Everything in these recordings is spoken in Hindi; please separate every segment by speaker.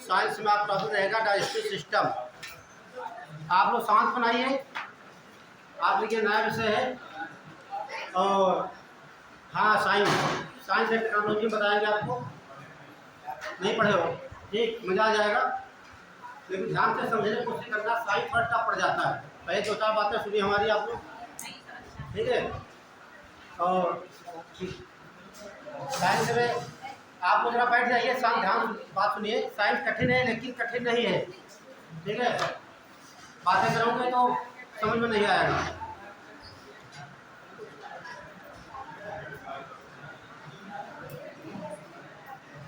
Speaker 1: साइंस में आप टॉपिक रहेगा डाइजेस्टिव सिस्टम। आप लोग शांत बनाइए। आप लिखिए नया विषय है। और हाँ, साइंस एंड टेक्नोलॉजी बताएंगे आपको। नहीं पढ़े हो ठीक, मजा आ जाएगा, लेकिन ध्यान से समझने की कोशिश करना। साइंस फर्स्ट टफ पड़ जाता है। पहले दो चार बातें सुनिए हमारी आप लोग, ठीक है। और साइंस में आप लोग जरा बैठ जाइए, शांत ध्यान बात सुनिए। साइंस कठिन है लेकिन कठिन नहीं है, ठीक है। बातें करोगे तो समझ में नहीं आएगा।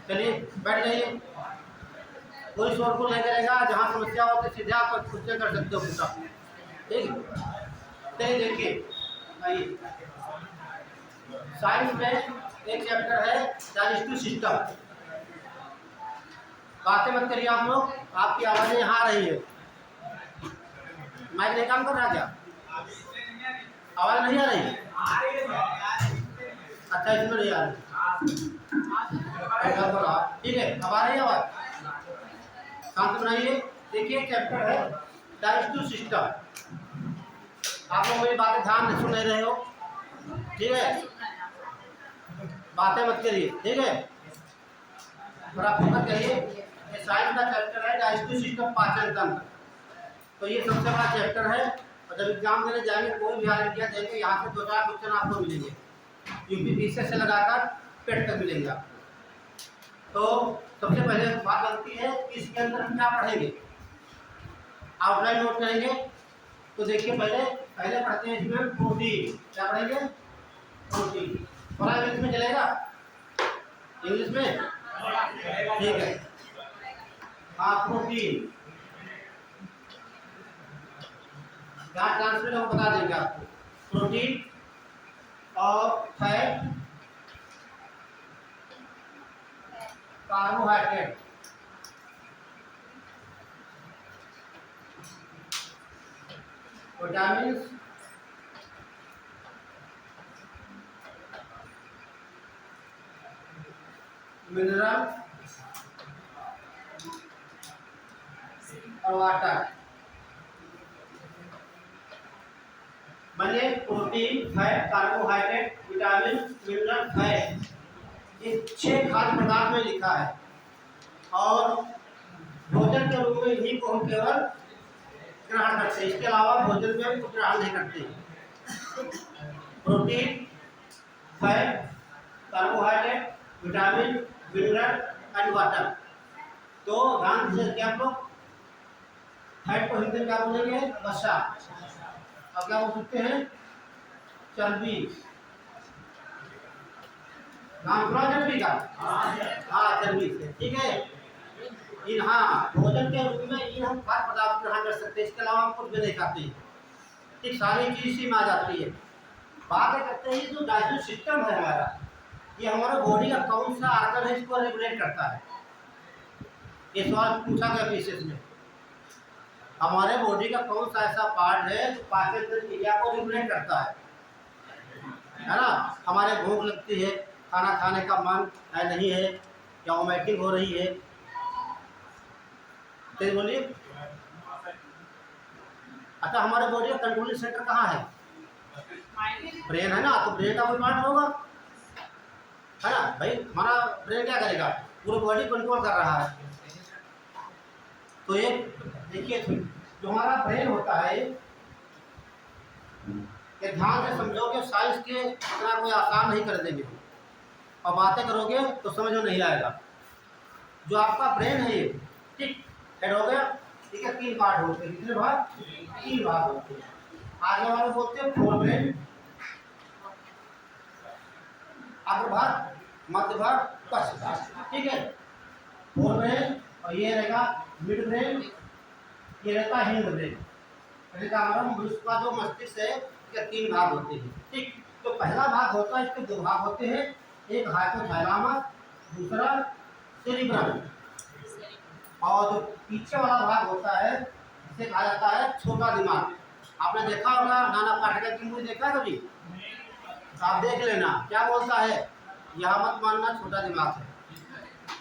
Speaker 1: चलिए बैठ जाइए, कोई शोर को नहीं करेगा। जहाँ समस्या हो तो सीधे आप क्वेश्चन कर सकते हो पूछा, ठीक। चलिए देखिए, आइए साइंस में एक चैप्टर है डाइजेस्टिव सिस्टम। बातें मत करिए आप लोग, आपकी आवाज़ें यहाँ आ रही है। माइक नहीं काम कर रहा क्या? आवाज़ नहीं आ रही? अच्छा, इसमें नहीं आ रही, ठीक है। अब आ रही है आवाज़? शांत बनाइए। देखिए चैप्टर है डाइजेस्टिव सिस्टम। आप लोग मेरी बातें ध्यान से सुन नहीं रहे हो, ठीक है। बातें मत करिए, ठीक है। और आप फोकस करिए। ये साइंस का चैप्टर है डाइजेस्टिव सिस्टम, पाचन तंत्र। तो ये सबसे बड़ा चैप्टर है। और जब एग्जाम देने जाएंगे, कोई भी ऑल इंडिया देंगे, यहाँ से दो चार क्वेश्चन आपको मिलेंगे। यूपीपीसीएस से लगाकर पेट तक मिलेंगे आपको। तो सबसे पहले बात बनती है कि इसके अंदर हम क्या पढ़ेंगे, आउटलाइन नोट करेंगे। तो देखिए पहले पढ़ते हैं इसमें प्रोटीन। क्या पढ़ेंगे? प्रोटीन। थोड़ा इंग्लिश में चलेगा? इंग्लिश में ठीक है। हाँ, प्रोटीन क्या ट्रांसलेट हम बता देंगे आपको। प्रोटीन और फैट, कार्बोहाइड्रेट, विटामिन, मिनरल और वाटर। माने protein, fat, carbohydrate, vitamin, mineral, fat, ये 6 खाद्य पदार्थ में लिखा है। और भोजन के रूप में इन्हीं को हम केवल ग्रहण करते हैं, इसके अलावा भोजन में कुछ ग्रहण नहीं करते। Protein, fat, carbohydrate, vitamin, mineral and water. तो ध्यान से क्या आप लोग, फैट को हिंदी में क्या बोलेंगे? वसा। अब क्या बोल सकते हैं? चर्बी। नाम सुना चर्बी का? हाँ, चर्बी से, ठीक है। इन हाँ, भोजन के रूप में इन हम खाद्य पदार्थ ग्रहण कर सकते हैं, इसके अलावा हम कुछ भी नहीं खाते हैं, ठीक। सारी चीज इसी में आ जाती है। बात करते हैं जो डाइजेस्टिव सिस्टम है हमारा, ये हमारे बॉडी का कौन सा आर्गन है, इसको रेगुलेट करता है। ये सवाल पूछा गया पीसीएस में, हमारे बॉडी का कौन सा ऐसा पार्ट है जो पाचन क्रिया को रेगुलेट करता है ना। हमारे भूख लगती है, खाना खाने का मन है नहीं है, या वोमिटिंग हो रही है, तो बोलिए। अच्छा, हमारे बॉडी का कंट्रोलिंग सेंटर कहाँ है? ब्रेन है ना। तो ब्रेन का कोई पार्ट होगा, है ना भाई। हमारा ब्रेन क्या करेगा? पूरा बॉडी कंट्रोल कर रहा है। तो ये देखिए, जो हमारा ब्रेन होता है, ये ध्यान से समझोगे, साइंस के इतना कोई आसान नहीं कर देंगे, और बातें करोगे तो समझ में नहीं आएगा। जो आपका ब्रेन है ये, ठीक, हेड हो गया, ठीक है। 3 पार्ट होते हैं। कितने भाग? 3 भाग होते हैं। आगे वाले बोलते हैं फोर ब्रेन, अग्र भाग, मध्य भाग, पश्च भाग, ठीक है। फोर ब्रेन, और ये रहेगा मिड ब्रेन, ये रहता है हिंड ब्रेन। पहले का हमारा मनुष्य का जो मस्तिष्क है, इसके 3 भाग होते हैं, ठीक। तो पहला भाग होता है, इसके 2 भाग होते हैं, एक हाइपोथैलेमस, दूसरा सेरिब्रम। और जो पीछे वाला भाग होता है, इसे कहा जाता है छोटा दिमाग। आपने देखा होगा, नाना पाटेकर की मूवी देखा कभी? आप देख लेना, क्या बोलता है? यह मत मानना छोटा दिमाग है,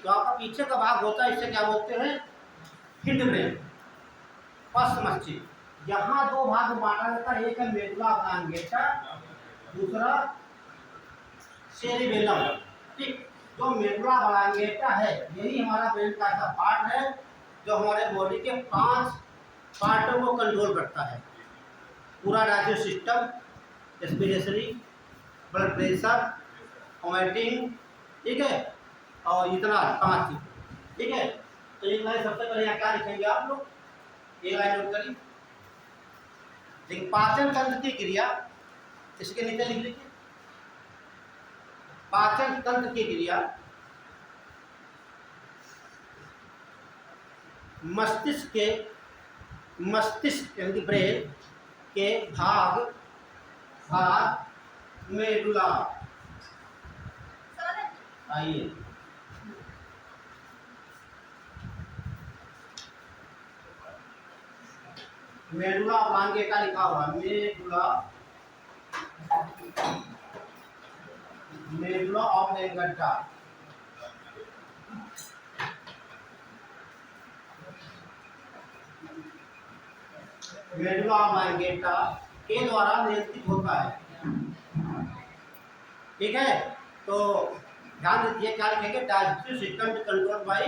Speaker 1: तो आपका पीछे का भाग होता है, इसे क्या बोलते हैं? हिंड ब्रेन, पश्च मस्तिष्क। यहाँ दो भाग में बांटा जाता है, एक है मेडुला ऑब्लांगेटा, दूसरा सेरिबेलम। ठीक, जो मेडुला ऑब्लांगेटा है यही हमारा ब्रेन का ऐसा पार्ट है जो हमारे बॉडी के 5 पार्टों को कंट्रोल करता है। पूरा digestive system, respiratory, blood pressure, vomiting, ठीक है, और इतना 5 चीज, ठीक है। तो एक लाइन सबसे पहले यहाँ क्या लिखेंगे आप लोग, एक लाइन नोट करिए। लेकिन पाचन तंत्र की क्रिया इसके नीचे लिख लीजिए। पाचन तंत्र की क्रिया मस्तिष्क यानी कि ब्रेन के भाग मेडुला, आइए मेडुला ऑब्लांगेटा लिखा हुआ, मेडुला ऑब्लांगेटा। मेडुला ऑब्लांगेटा के द्वारा नियंत्रित होता है, ठीक है। तो ध्यान दीजिए क्या लिखेंगे, digestive system control by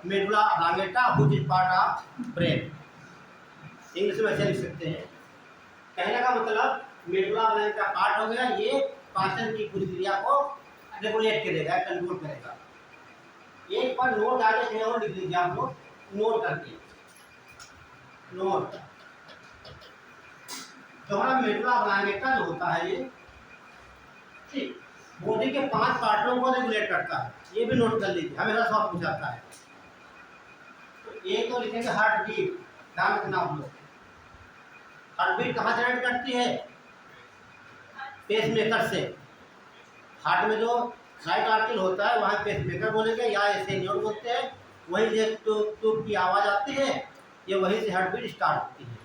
Speaker 1: medulla oblongata which is part of brain. English में ऐसे लिख सकते हैं। कहने का मतलब मेडुला ऑब्लांगेटा पार्ट हो गया, ये पाचन की पूरी क्रिया को रेगुलेट करेगा, कंट्रोल करेगा। एक बार नोट आगे कहीं और लिख लीजिए आप लोग, नोट करके, नोट। जो हमारा मेडुला ऑब्लांगेटा जो होता है ये, ठीक, बॉडी के 5 पार्टों को रेगुलेट करता है, ये भी नोट कर लीजिए, हमेशा सवाल पूछाता है। तो एक तो लिखेंगे हार्ट बीट, ध्यान रखना आप लोग। हार्ट बीट कहाँ जनरेट करती है? पेसमेकर से। हार्ट में जो राइट आर्टरी होता है वहाँ पेसमेकर बोलेंगे या ऐसे न्यूरॉन बोलते हैं, वहीं से ट्यूब की आवाज़ आती है, ये वहीं से हार्ट बीट स्टार्ट होती है।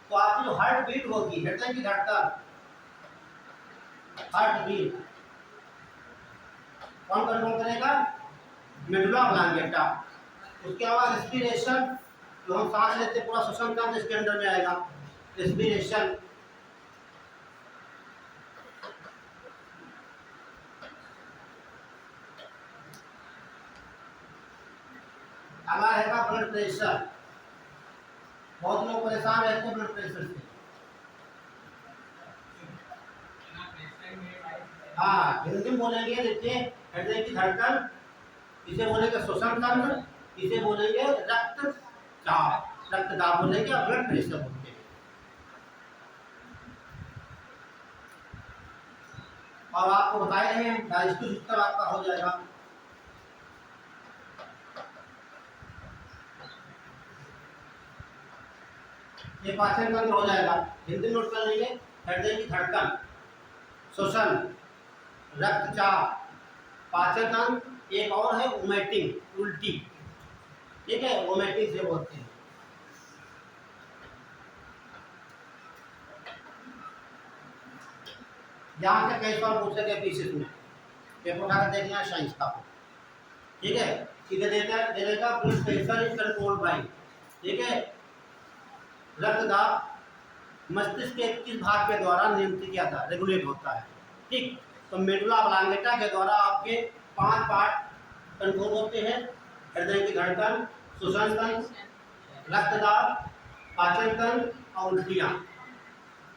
Speaker 1: तो आपकी जो हार्ट बीट होगी, हृदय की धड़कन, हार्ट बीट कौन कंट्रोल करेगा? Medulla oblongata. उसके बाद रेस्पिरेशन, जो हम सांस लेते हैं पूरा श्वसन तंत्र इसके अंदर में आएगा, रेस्पिरेशन। अगला रहेगा ब्लड प्रेशर। बहुत लोग परेशान रहते हैं ब्लड प्रेशर से। हाँ, हिंदी में बोलेंगे, देखिए, हृदय की धड़कन, इसे बोलेंगे श्वसन तंत्र, इसे बोलेंगे रक्तचाप, रक्तदाब बोलेंगे, और ब्लड प्रेशर बोलते हैं। और आपको बताए रहे हैं डाइजेस्टिव सिस्टम आपका हो जाएगा। ये पाचन तंत्र हो जाएगा, हिंदी नोट कर लेंगे, हृदय की धड़कन, श्वसन, रक्तचाप, पाचन तंत्र, एक और है वोमिटिंग, उल्टी, ठीक है, वोमिटिंग से बोलते हैं। यहाँ से कई सवाल पूछ सके पीछे में, पेपर उठाकर देखना साइंस का, ठीक है। इधर दे देगा blood pressure is controlled by, ठीक है, रक्तदाब मस्तिष्क के किस भाग के द्वारा नियंत्रित किया था, रेगुलेट होता है, ठीक। तो मेडुला ऑब्लांगेटा के द्वारा आपके 5 पार्ट कंट्रोल होते हैं, हृदय की धड़कन, श्वसन तंत्र, रक्तदाब, पाचन तंत्र और उल्टियाँ,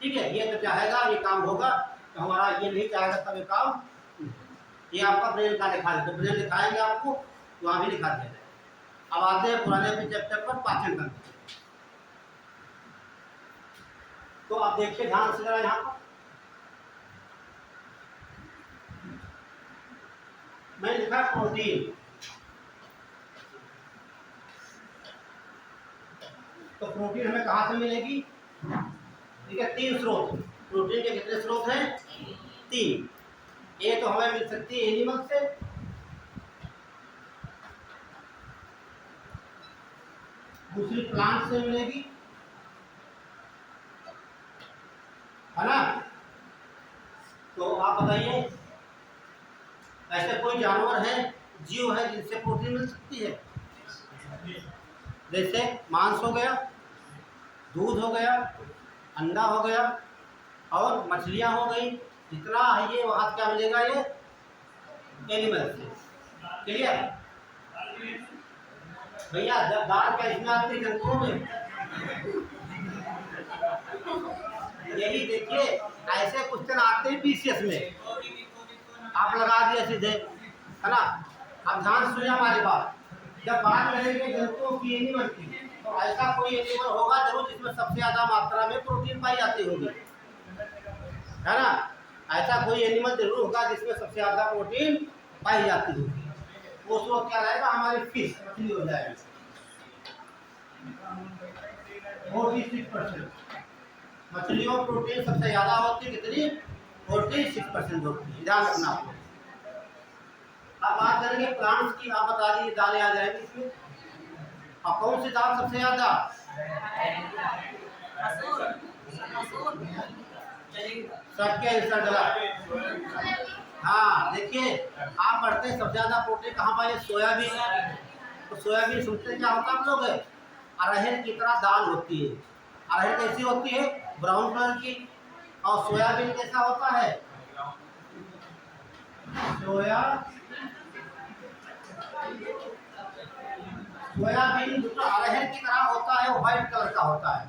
Speaker 1: ठीक है। ये तो चाहेगा ये काम होगा, तो हमारा ये नहीं चाहेगा तब ये काम, ये आपका ब्रेन का लिखा है, तो ब्रेन लिखाएंगे आपको, वहाँ भी लिखा दिया जाएगा। अब आते हैं पुराने चैप्टर पर, पाचन तंत्र। तो आप देखिए ध्यान से जरा, यहाँ पर मैंने लिखा प्रोटीन। तो प्रोटीन हमें कहाँ से मिलेगी? ठीक है, 3 स्रोत। प्रोटीन के कितने स्रोत हैं? 3। ये तो हमें मिल सकती है एनिमल से, दूसरी प्लांट से मिलेगी, है ना। तो आप बताइए, ऐसे कोई जानवर है, जीव है जिनसे इससे प्रोटीन मिल सकती है। जैसे मांस हो गया, दूध हो गया, अंडा हो गया और मछलियाँ हो गई। जितना है ये वहाँ क्या मिलेगा, ये एनिमल से। क्लियर भैया? दाल क्या इसमें आती है जंतुओं में? यही देखिए, ऐसे क्वेश्चन आते हैं पीसीएस में, आप लगा दिए सीधे, है ना। अब ध्यान सुनिए हमारी बात। जब बात करेंगे जंतुओं की, एनिमल की, तो ऐसा कोई एनिमल होगा जरूर जिसमें सबसे ज्यादा मात्रा में प्रोटीन पाई जाती होगी, है ना। ऐसा कोई एनिमल जरूर होगा जिसमें सबसे ज्यादा प्रोटीन पाई जाती होगी। वो उसको क्या रहेगा, हमारी फिश, मछली हो जाएगी। 46% मछलियों में प्रोटीन सबसे ज्यादा होती है। कितनी? 46% होती है, ध्यान रखना आपको। अब बात करेंगे प्लांट्स की। आप बता दीजिए दालें आ जाएंगी इसमें। अब कौन सी दाल सबसे ज्यादा? सबके आंसर गलत। हाँ देखिए, आप पढ़ते हैं सबसे ज्यादा प्रोटीन कहाँ पाए? सोयाबीन। तो सोयाबीन सुनते क्या होता है आप लोग? अरहर की तरह दाल होती है। अरहर कैसी होती है? ब्राउन कलर की। और सोयाबीन कैसा होता है? सोयाबीन जो अरहर की तरह होता है, व्हाइट कलर का होता है।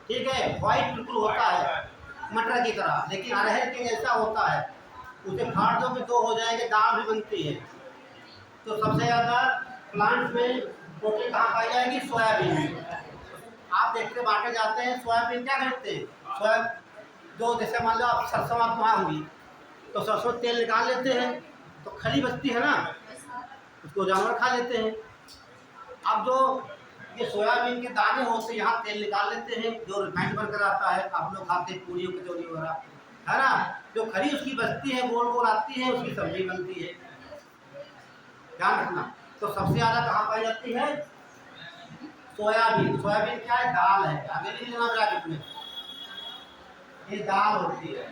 Speaker 1: ठीक है, व्हाइट बिल्कुल होता है मटर की तरह, लेकिन अरहर के जैसा होता है। उसे फाड़ दो भी तो हो जाएंगे, दाल भी बनती है। तो सबसे ज्यादा प्लांट्स में प्रोटीन कहाँ पाई जाएगी? सोयाबीन में। आप देखते बांटे जाते हैं, सोयाबीन क्या करते हैं? जो जैसे मान लो आप सरसों आप वहाँ होंगी, तो सरसों तेल निकाल लेते हैं, तो खली बचती है ना, उसको जानवर खा लेते हैं। अब जो ये सोयाबीन के दाने होते हैं, यहाँ तेल निकाल लेते हैं, जो रिफाइंड बनकर आता है, आप लोग खाते हैं पूरी कचौरी वगैरह, है ना। जो खरी उसकी बचती है, गोल गोल आती है, उसकी सब्जी बनती है। ध्यान रखना। तो सबसे ज्यादा कहाँ पाई जाती है? सोयाबीन। सोयाबीन क्या है? दाल है। आगे नहीं लेना ब्रैकेट में, ये दाल होती है।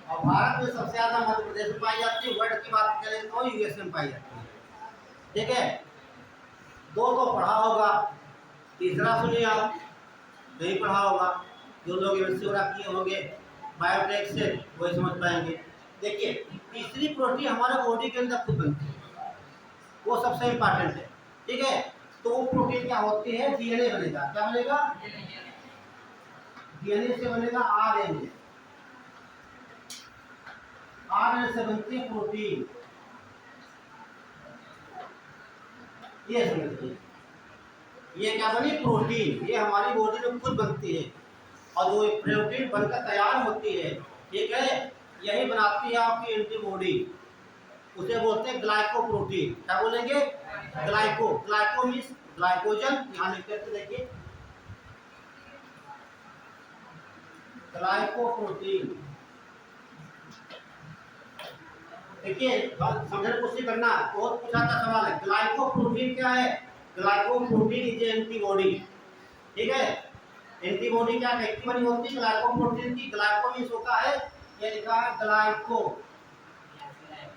Speaker 1: और भारत में सबसे ज्यादा मध्य प्रदेश में पाई जाती है। वर्ल्ड की बात करें तो यूएसए में पाई जाती है। ठीक है, दो तो पढ़ा होगा, तीसरा सुनिए आप, नहीं पढ़ा होगा। जो लोग एमएससी वगैरह किए होंगे बायोटेक से, वही समझ पाएंगे। देखिए, तीसरी प्रोटीन हमारे बॉडी के अंदर खुद बनती है, वो सबसे इंपॉर्टेंट है। ठीक है, तो वो प्रोटीन क्या होती है? डीएनए बनेगा। क्या बनेगा? डीएनए से बनेगा आरएनए। आरएनए से बनती है प्रोटीन। ये समझिए, ये क्या बनी? प्रोटीन। ये हमारी बॉडी में खुद बनती है, और जो प्रोटीन बनकर तैयार होती है, ठीक है, यही बनाती है आपकी एंटीबॉडी। उसे बोलते हैं ग्लाइकोप्रोटीन। क्या बोलेंगे? ग्लाइको। Glyco means glycogen. यहाँ लिख करके देखिए, ग्लाइकोप्रोटीन। देखिए, समझने की कोशिश करना, बहुत पूछा था सवाल है। ग्लाइकोप्रोटीन क्या है? Glycoprotein is antibody. ठीक है, एंटीबॉडी क्या कैसी बनी होती है? ग्लाइकोप्रोटीन की। ग्लाइको मीन्स होता है, ये लिखा है ग्लाइको।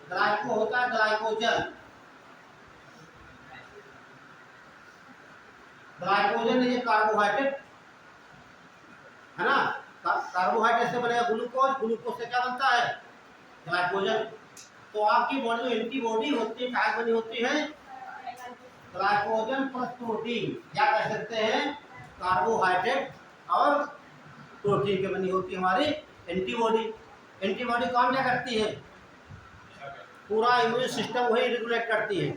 Speaker 1: ग्लाइको होता है ग्लाइकोजन। ग्लाइकोजन ये कार्बोहाइड्रेट है ना। कार्बोहाइड्रेट से बनेगा ग्लूकोज। ग्लूकोज से क्या बनता है? ग्लाइकोजन। तो आपकी बॉडी में एंटीबॉडी होती है, क्या बनी होती है? ग्लाइकोजन प्लस प्रोटीन, क्या कह सकते हैं? कार्बोहाइड्रेट और प्रोटीन की बनी होती है हमारी एंटीबॉडी। एंटीबॉडी काम क्या करती है? पूरा इम्यून सिस्टम वही रेगुलेट करती है।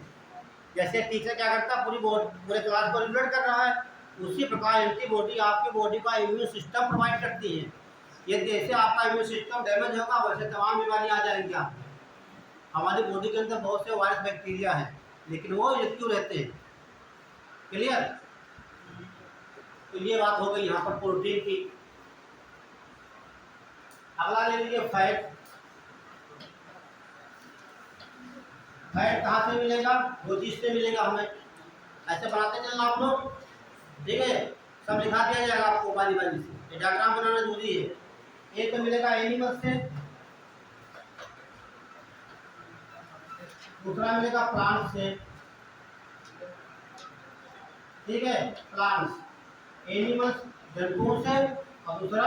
Speaker 1: जैसे टीचर क्या करता है? पूरे क्लास को रेगुलेट कर रहा है, उसी प्रकार एंटीबॉडी आपकी बॉडी का इम्यून सिस्टम प्रोवाइड करती है। ये जैसे आपका इम्यून सिस्टम डैमेज होगा, वैसे तमाम बीमारी आ जाएंगी आपको। हमारी बॉडी के अंदर बहुत से वायरस बैक्टीरिया हैं, लेकिन वो एक्टिव रहते हैं। क्लियर? तो ये बात हो गई यहाँ पर प्रोटीन की। अगला ले लीजिए फैट। फैट कहाँ से मिलेगा? वो चीज से मिलेगा हमें। ऐसे बनाते चलना आप लोग, ठीक है, सब लिखा दिया जाएगा आपको बारी बारी से। ये डायग्राम बनाना जरूरी है। एक तो मिलेगा एनिमल से, दूसरा मिलेगा प्लांट से, ठीक है, प्लांट्स एनिमल्स जंतुओं से, और दूसरा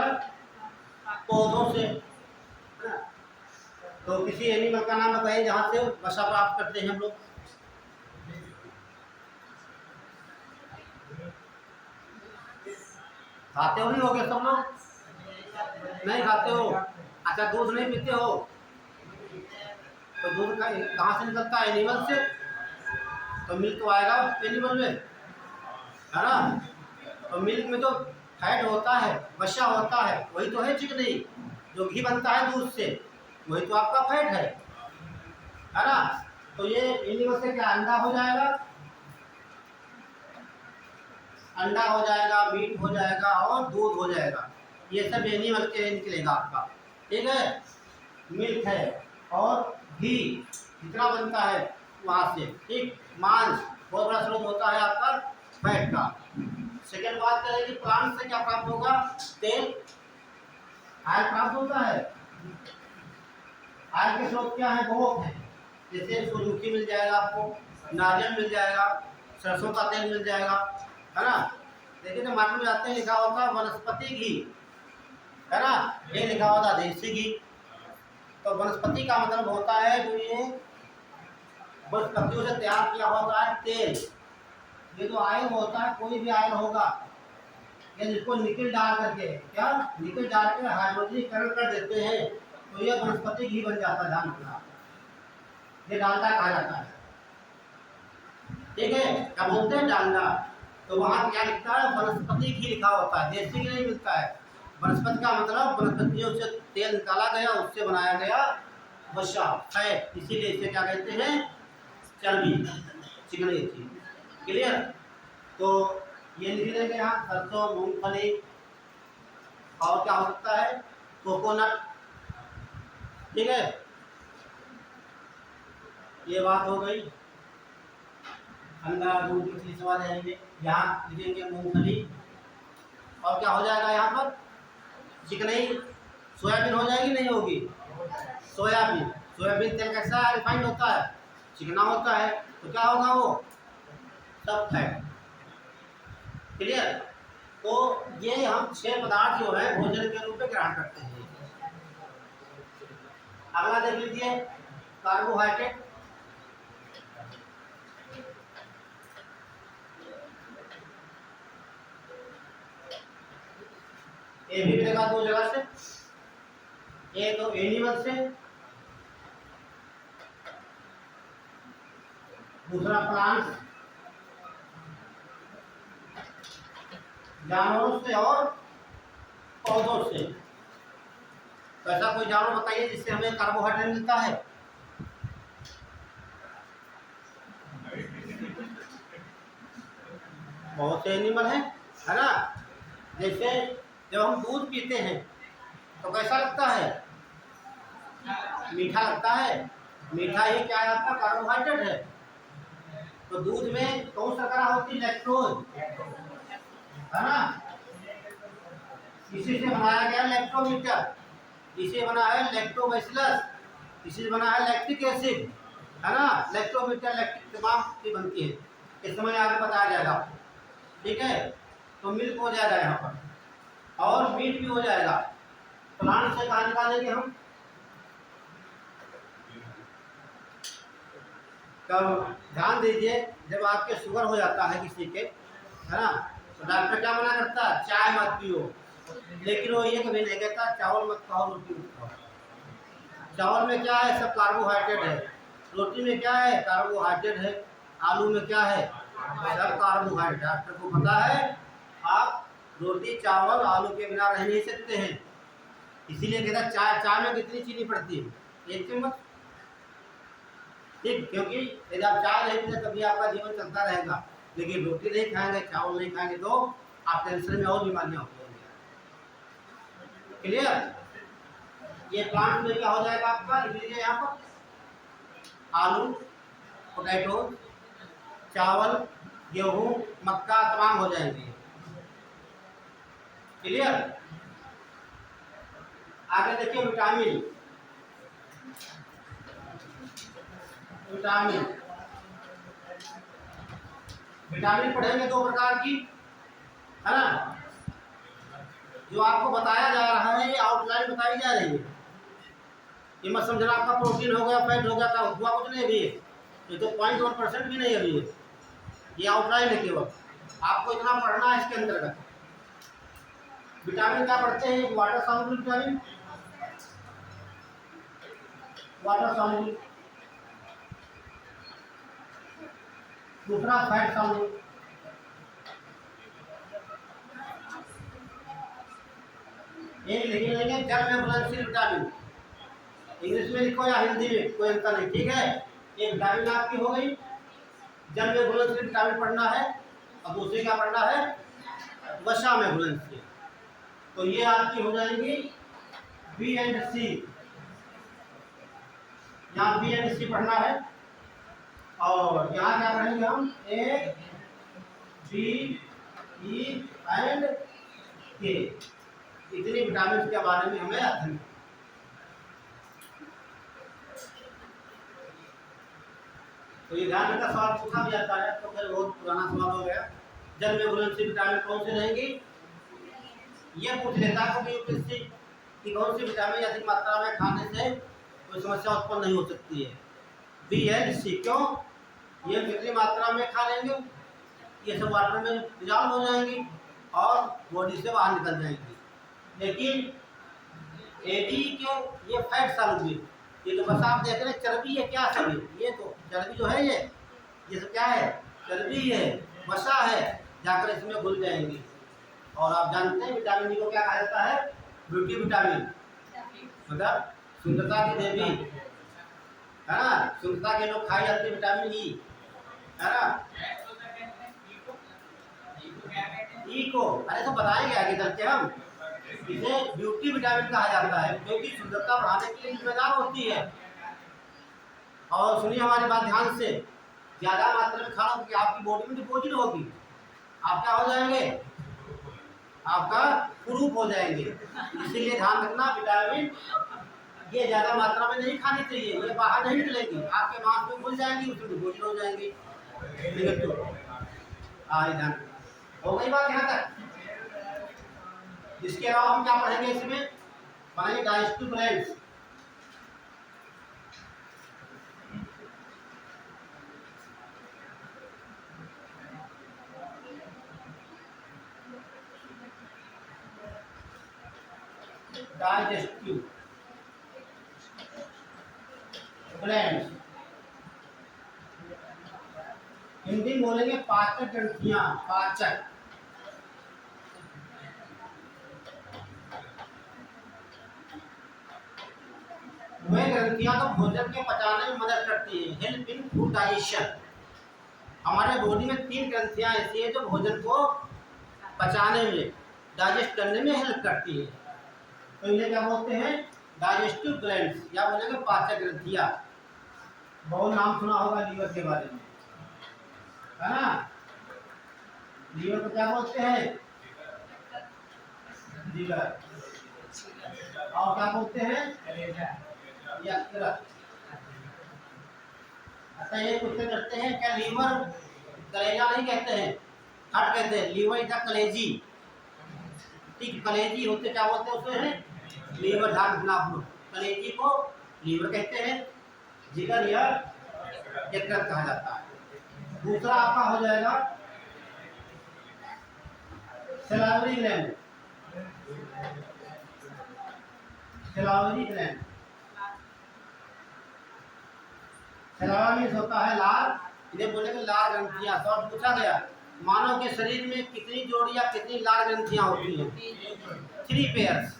Speaker 1: पौधों से, है ना। तो किसी एनिमल का नाम बताइए जहाँ से वसा प्राप्त करते हैं हम लोग। खाते हो नहीं होगे सब लोग? नहीं खाते हो? अच्छा, दूध नहीं पीते हो? तो दूध का कहाँ से निकलता है? एनिमल से। तो मिल्क तो आएगा एनिमल में, है ना। तो मिल्क में तो फैट होता है, वसा होता है, वही तो है चिकनी। जो घी बनता है दूध से, वही तो आपका फैट है ना। तो ये एनिमल से क्या अंडा हो जाएगा, अंडा हो जाएगा, मीट हो जाएगा और दूध हो जाएगा। ये सब एनिमल के निकलेगा आपका, ठीक है। मिल्क है और घी जितना बनता है वहाँ से, ठीक। मांस बहुत बड़ा स्रोत होता है आपका फैट का। सेकेंड बात करें कि प्लांट से क्या प्राप्त होगा? तेल, ऑयल प्राप्त होता है। ऑयल के स्रोत क्या है? बहुत है। जैसे सूरजमुखी मिल जाएगा आपको, नारियल मिल जाएगा, सरसों का तेल मिल जाएगा, है ना। देखिए तो मार्केट में जाते हैं, लिखा होता है वनस्पति घी, है ना। ये लिखा होता है देसी घी। तो वनस्पति का मतलब होता है जो ये वनस्पतियों से तैयार किया होता है तेल। ये जो ऑयल होता है, कोई भी ऑयल होगा, ये जिसको निकल डाल करके, क्या निकल डाल के हाइड्रोजनीकरण कर देते हैं, तो ये वनस्पति घी बन जाता है। ध्यान रखना, ये डालडा कहा जाता है, ठीक है। क्या बोलते हैं? डालडा। तो वहाँ क्या लिखता है? वनस्पति घी लिखा होता है, देसी घी नहीं मिलता है। वनस्पति का मतलब वनस्पतियों से तेल निकाला गया, उससे बनाया गया वसा, फैट। इसीलिए इसे क्या कहते हैं? चर्बी, चिकनी थी। क्लियर? तो ये निकलेंगे यहाँ सरसों, मूंगफली, और क्या हो सकता है? कोकोनट, ठीक है। ये बात हो गई। अंडा, दूध, मछली सब आ जाएंगे। यहाँ लिखेंगे मूंगफली, और क्या हो जाएगा यहाँ पर? चिकनी। सोयाबीन हो जाएगी, नहीं होगी? सोयाबीन, सोयाबीन तेल कैसा है? रिफाइंड होता है, चिकना होता है। तो क्या होगा? वो सब फैट। क्लियर? तो ये हम 6 पदार्थ जो है भोजन के रूप में ग्रहण करते हैं। अगला देख लीजिए, कार्बोहाइड्रेट। ये भी मिलेगा 2 जगह से, एक तो एनिमल से, दूसरा प्लांट, जानवरों से और पौधों से। तो ऐसा कोई जानवर बताइए जिससे हमें कार्बोहाइड्रेट मिलता है? बहुत से एनिमल है ना। जैसे जब हम दूध पीते हैं तो कैसा लगता है? मीठा लगता है। मीठा ही क्या है? आपका कार्बोहाइड्रेट है। तो दूध में कौन सा शर्करा होती है? लैक्टोज, है ना। इसी से बनाया गया लैक्टोमीटर, इसे बना है लैक्टोबैसिलस, इसी से बना है लैक्टिक एसिड, है ना। लैक्टोमीटर, लैक्टिक तमाम की बनती है। इस समय आगे बताया जाएगा, ठीक है। तो मिल्क हो जाएगा यहाँ पर, और मीट भी हो जाएगा। प्लांट से कहाँ निकालेंगे हम? तब ध्यान दीजिए, जब आपके शुगर हो जाता है किसी के, है ना, तो डॉक्टर क्या मना करता है? चाय मत पियो। लेकिन वो ये कभी नहीं कहता चावल मत खाओ, रोटी मत खाओ। चावल में क्या है? सब कार्बोहाइड्रेट है। रोटी में क्या है? कार्बोहाइड्रेट है। आलू में क्या है? सब कार्बोहाइड्रेट। डॉक्टर को पता है आप रोटी, चावल, आलू के बिना रह नहीं सकते हैं। इसीलिए कहता चाय में कितनी चीनी पड़ती है? 1 चम्मच, ठीक। क्योंकि यदि आप चाय नहीं पीते तभी आपका जीवन चलता रहेगा, लेकिन रोटी नहीं खाएंगे, चावल नहीं खाएंगे, तो आप टेंशन में और बीमारियां होती हैं। क्लियर? ये प्लांट में क्या हो जाएगा आपका? लिख लीजिए यहाँ पर, आलू, पोटैटो, चावल, गेहूं, मक्का तमाम हो जाएंगे। क्लियर? आगे देखिए विटामिन। विटामिन। विटामिन पढ़ेंगे दो प्रकार की, है ना। जो आपको बताया जा रहा है ये आउटलाइन बताई जा रही है। ये मत समझना आपका प्रोटीन हो गया, फैट हो गया, का हुआ कुछ नहीं अभी। ये तो 0.1% भी नहीं अभी। ये आउटलाइन है केवल, आपको इतना पढ़ना है इसके अंतर्गत। विटामिन क्या पढ़ते हैं? Water soluble vitamin, water soluble, दूसरा फैट सॉल्युबल। एक लिख लेंगे जल में घुलनशील विटामिन, इंग्लिश में लिखो या हिंदी में, कोई अंतर नहीं, ठीक है। एक विटामिन आपकी हो गई, जल में घुलनशील विटामिन पढ़ना है, और दूसरी क्या पढ़ना है? वसा में घुलनशील। तो ये आपकी हो जाएंगी बी एंड सी। यहाँ बी एंड सी पढ़ना है, और यहाँ क्या पढ़ेंगे हम? ए बी ई एंड के। इतनी विटामिन के बारे में हमें अध्ययन। तो ये ध्यान रखा, सवाल पूछा भी जाता है, तो फिर बहुत पुराना सवाल हो गया। जल में घुलनशील विटामिन कौन से रहेंगी? ये पूछ लेता है कभी यूपीएससी कि कौन सी विटामिन अधिक मात्रा में खाने से कोई समस्या उत्पन्न नहीं हो सकती है। बी एंड सी। क्यों? ये कितनी मात्रा में खा लेंगे, ये सब वाटर में डिजॉल्व हो जाएंगी और बॉडी से बाहर निकल जाएंगी। लेकिन एडी क्यों? ये फैट सॉल्युबल, ये तो बस आप देख रहे हैं चर्बी है, क्या चर्बी? ये तो चर्बी जो है, ये सब क्या है? चर्बी है, वसा है, जाकर इसमें घुल जाएंगी। और आप जानते हैं विटामिन डी को क्या कहा जाता है? ब्यूटी विटामिन, मतलब सुंदरता की देवी, है ना। सुंदरता के लोग खाई जाती है विटामिन ई, है ना। ई को अरे तो बताएंगे आगे चल के हम। इसे ब्यूटी विटामिन कहा जाता है क्योंकि सुंदरता बढ़ाने के लिए जिम्मेदार होती है। और सुनिए हमारी बात ध्यान से, ज्यादा मात्रा में खाना क्योंकि आपकी बॉडी में डिपोजिट होगी, आप क्या हो जाएंगे? आपका कुरूप हो जाएंगे। इसीलिए ध्यान रखना, विटामिन ये ज्यादा मात्रा में नहीं खानी चाहिए, ये बाहर नहीं निकलेगी, आपके मांस में घुल जाएंगी, उसमें डिपोजिट हो जाएंगी। ध्यान हो गई बात यहाँ तक। इसके अलावा हम क्या पढ़ेंगे? इसमें पढ़ेंगे digestive glands. Digestive glands, Hindi में बोलेंगे पाचक ग्रंथियां। पाचक, वे ग्रंथियां तो भोजन के पचाने में मदद करती है, हेल्प इन फूड डाइजेशन। हमारे बॉडी में 3 ग्रंथियां ऐसी है जो भोजन को पचाने में, डाइजेस्ट करने में हेल्प करती है। तो इन्हें क्या बोलते हैं? डाइजेस्टिव ग्लैंड्स, या बोलेंगे पाचक ग्रंथियां। बहुत नाम सुना होगा लीवर के बारे में, है ना। लीवर को क्या बोलते हैं? लीवर। और क्या बोलते हैं? यकृत। अच्छा ये क्वेश्चन करते हैं, क्या लीवर कलेजा नहीं कहते हैं, हार्ट कहते हैं? लीवर इज कलेजी, ठीक। कलेजी होते क्या बोलते हैं उसे? लीवर। ध्यान रखना आप लोग, कलेजी को लीवर कहते हैं, जिगर या यकृत कहा जाता है। दूसरा आपका हो जाएगा salivary gland. Salivary gland, saliva होता है लाल, इन्हें बोलेंगे लाल ग्रंथियां। तो पूछा गया मानव के शरीर में कितनी जोड़ी या कितनी लाल ग्रंथियां होती हैं? 3 पेयर्स,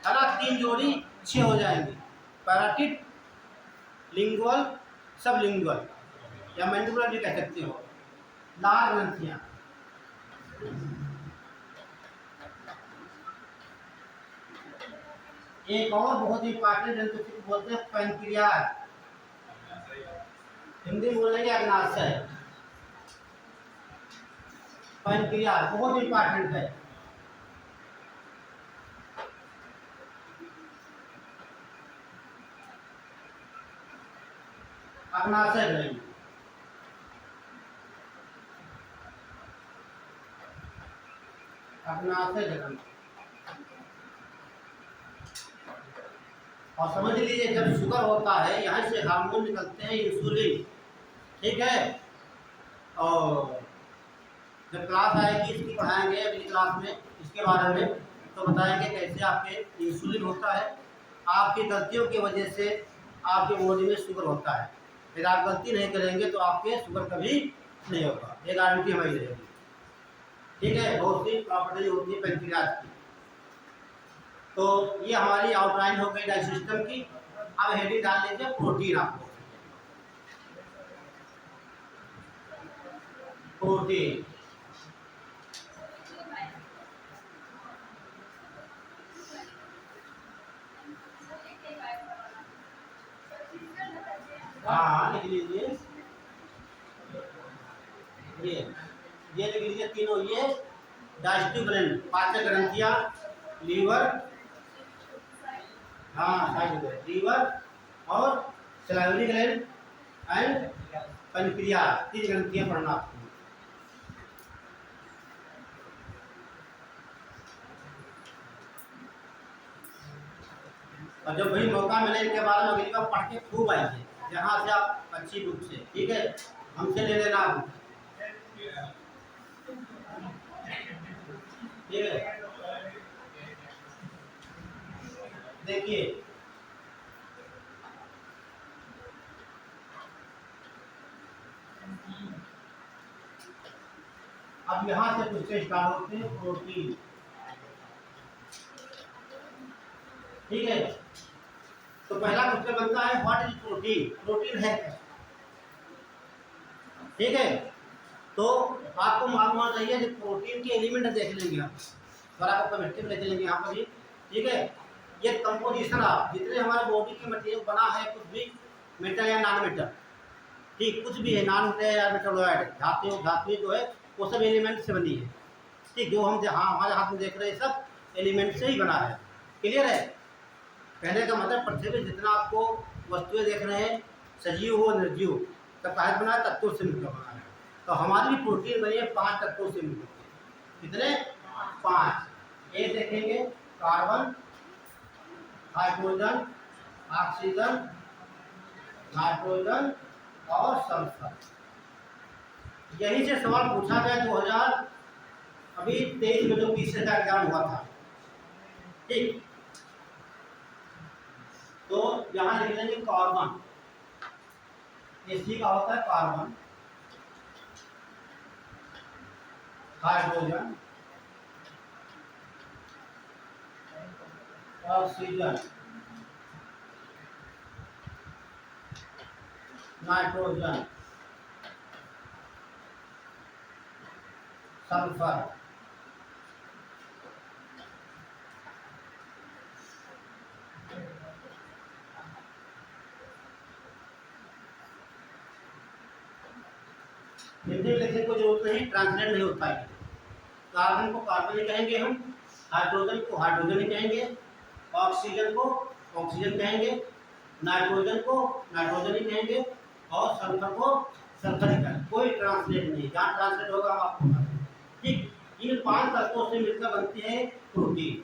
Speaker 1: है ना। 3 जोड़ी 6 हो जाएंगे। पैराटिड, लिंगुअल, सब लिंगुअल या मैंडिबुलर भी कह सकते हो। लाल ग्रंथियां। एक और बहुत इंपॉर्टेंट ग्रंथि बोलते हैं पैंक्रियाज, हिंदी में बोलेंगे अग्नाशय। पैंक्रियाज बहुत इंपॉर्टेंट है। अग्नाशय ग्रंथि, अग्नाशय ग्रंथि। और समझ लीजिए जब शुगर होता है यहाँ से हार्मोन निकलते हैं इंसुलिन, ठीक है। और जब क्लास आएगी इसकी पढ़ाएंगे अगली क्लास में इसके बारे में, तो बताएंगे कैसे आपके इंसुलिन होता है। आपकी गलतियों की वजह से आपके बॉडी में शुगर होता है, फिर आप गलती नहीं करेंगे तो आपके शुगर कभी नहीं होगा, ये गारंटी हमारी रहेगी, ठीक है। बहुत सी प्रॉपर्टी होती है पेनक्रियाज की। तो ये हमारी आउटलाइन हो गई डाइजेस्ट सिस्टम की। अब हेडिंग डाल लीजिए प्रोटीन। आपको प्रोटीन हाँ लिख लीजिए, ये लिख लीजिए तीनों, ये डाइजेस्टिव ग्लैंड पाचक ग्रंथियां, लीवर, हाँ लीवर और सलाइवरी ग्लैंड एंड पेनक्रियाज, तीन ग्रंथियां पढ़ना आपको। और जब वही मौका मिले इनके बारे में अगली बार पढ़ के खूब आइए, जहाँ से आप अच्छी बुक से, ठीक है, हमसे ले लेना आप, ठीक है। देखिए अब यहाँ से क्वेश्चन स्टार्ट होते हैं, प्रोटीन, ठीक है। तो पहला क्वेश्चन बनता है व्हाट इज प्रोटीन, प्रोटीन है क्या, ठीक है। तो आपको मालूम होना चाहिए कि प्रोटीन के एलिमेंट देख लेंगे हम, और आपको केमिस्ट्री में ले चलेंगे यहाँ पर भी, ठीक है। ये कंपोजिशन आप जितने हमारे बॉडी के मटेरियल बना है, कुछ भी मेटल या नॉन मेटल, ठीक, कुछ भी है नॉन मेटल या मेटलॉइड, धातु धातु जो है वो सब एलिमेंट से बनी है, ठीक। जो हम हाँ हमारे हाथ में देख रहे हैं सब एलिमेंट से ही बना है, क्लियर है। कहने का मतलब पृथ्वी में जितना आपको वस्तुएं देख रहे हैं, सजीव हो निर्जीव, तब काहे बना है, तत्वों से मिलकर बना है। तो हमारी भी प्रोटीन बनी है 5 तत्वों से मिलकर, कितने, 5। ये देखेंगे कार्बन, हाइड्रोजन, ऑक्सीजन, नाइट्रोजन और सल्फर। यही से सवाल पूछा गया 2023 में जो पीछे का एग्जाम हुआ था, ठीक। तो यहाँ लिख लेंगे कार्बन, एसी का होता है carbon, hydrogen, oxygen, nitrogen, sulphur. Hindi में लिखने को जरूरत नहीं, ट्रांसलेट नहीं होता है। कार्बन को कार्बन ही कहेंगे हम, हाइड्रोजन को हाइड्रोजन ही कहेंगे, ऑक्सीजन को ऑक्सीजन कहेंगे, नाइट्रोजन को नाइट्रोजन ही कहेंगे, और सल्फर को सल्फर ही कहेंगे। कोई ट्रांसलेट नहीं, जहाँ ट्रांसलेट होगा हम आपको बताएंगे, ठीक। इन 5 तत्वों से मिलकर बनती है प्रोटीन।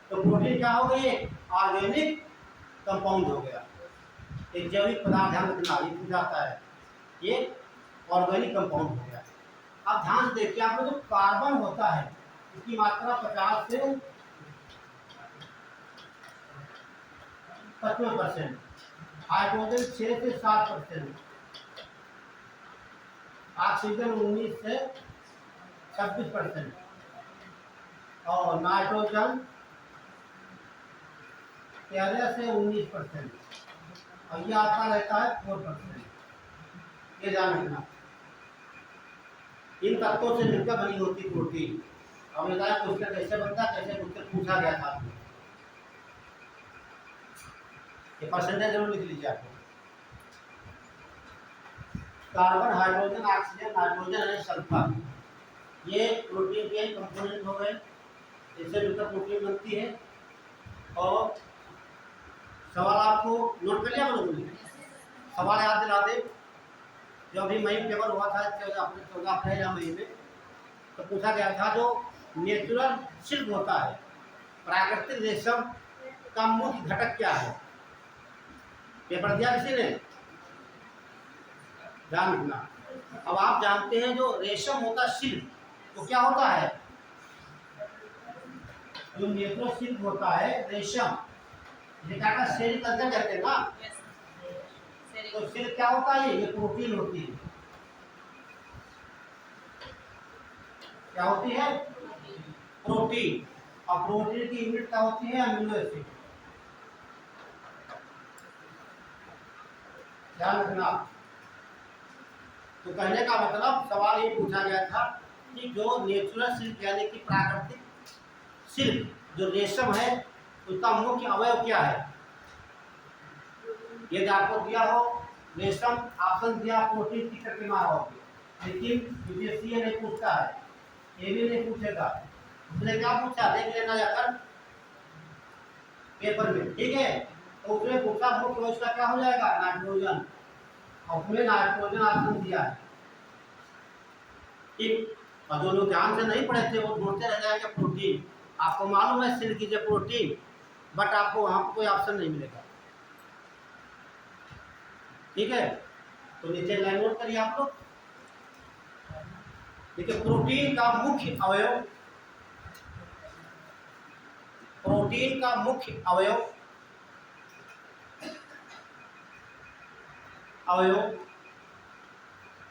Speaker 1: तो प्रोटीन क्या हो गई, ऑर्गेनिक कंपाउंड हो गया, एक जैविक पदार्थ, ध्यान रखना ये पूछा जाता है, ये ऑर्गेनिक कंपाउंड हो गया। अब ध्यान से देखिए, आप जो कार्बन होता है इसकी मात्रा 50 से 55%, हाइड्रोजन 6 से 7%, ऑक्सीजन 19 से 26% और नाइट्रोजन 13 से 19%, और ये आता रहता है 4%। ये ध्यान रखना, इन तत्वों से मिलकर बनी होती प्रोटीन। अब बताया क्वेश्चन कैसे बनता है, कैसे क्वेश्चन पूछा गया था, ये परसेंटेज जरूर लिख लीजिए आपको। कार्बन, हाइड्रोजन, ऑक्सीजन, नाइट्रोजन और सल्फर, ये प्रोटीन के कंपोनेंट हो गए, इससे मिलकर प्रोटीन बनती है। और सवाल आपको नोट कर लिया, सवाल याद दिला दे। जो अभी मई पेपर हुआ था 14 अप्रैल या मई में, तो पूछा गया था जो नेचुरल सिल्क होता है, प्राकृतिक रेशम का मुख्य घटक क्या है। पेपर दिया किसी ने, ध्यान रखना। अब आप जानते हैं जो रेशम होता है सिल्क, तो क्या होता है, जो नेचुरल सिल्क होता है रेशम, जिसका सेरिकल्चर कहते हैं ना, तो सिल्क क्या होता है, ये प्रोटीन होती है। क्या होती है, प्रोटीन। और प्रोटीन की यूनिट क्या होती है, अमीनो एसिड। ध्यान रखना। तो कहने का मतलब सवाल ये पूछा गया था कि जो नेचुरल सिल्क यानी कि प्राकृतिक सिल्क जो रेशम है, उसका मुख्य अवयव क्या है। यदि आपको दिया हो रेशम, ऑप्शन दिया प्रोटीन की प्रतिमा होगी, लेकिन यूपीएससी ये नहीं पूछता है, ये भी नहीं पूछेगा। उसने क्या पूछा देख लेना जाकर पेपर में, ठीक है। तो उसने पूछा मुख्य उसका क्या हो जाएगा, नाइट्रोजन। और उसमें नाइट्रोजन ऑप्शन दिया है, ठीक। और जो लोग ध्यान से नहीं पढ़े थे वो ढूंढते रह जाएंगे प्रोटीन। आपको मालूम है सिल्क की प्रोटीन, बट आपको वहां पर कोई ऑप्शन नहीं मिलेगा, ठीक है। तो नीचे लाइन नोट करिए आप लोग। देखिए प्रोटीन का मुख्य अवयव, प्रोटीन का मुख्य अवयव